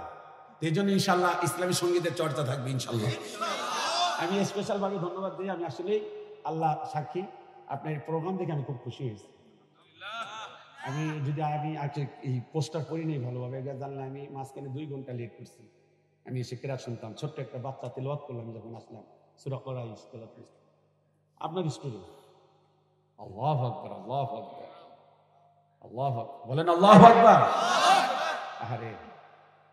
এই জন্য ইনশাল্লাহ ইসলামী সঙ্গীতের চর্চা থাকবে ইনশাল্লাহ। আমি স্পেশাল ভাবে ধন্যবাদ দিই। আমি আসলে আল্লাহ সাক্ষী, আপনার প্রোগ্রাম দেখে আমি খুব খুশি হয়েছি। আমি যদি আজকে এই পোস্টার পড়িনি ভালোভাবে, জানলে আমি মাঝখানে 2 ঘন্টা লেট করছি। আমি এসে কেরাত শুনতাম, ছোট্ট একটা বাচ্চা তেলাওয়াত করলাম যখন আসলাম, সূরা কুরাইশ তেলাওয়াত করছি, আপনার স্টুডেন্ট। আল্লাহু আকবার, আল্লাহু আকবার, আল্লাহু আকবার, বলেন আল্লাহু আকবার। আরে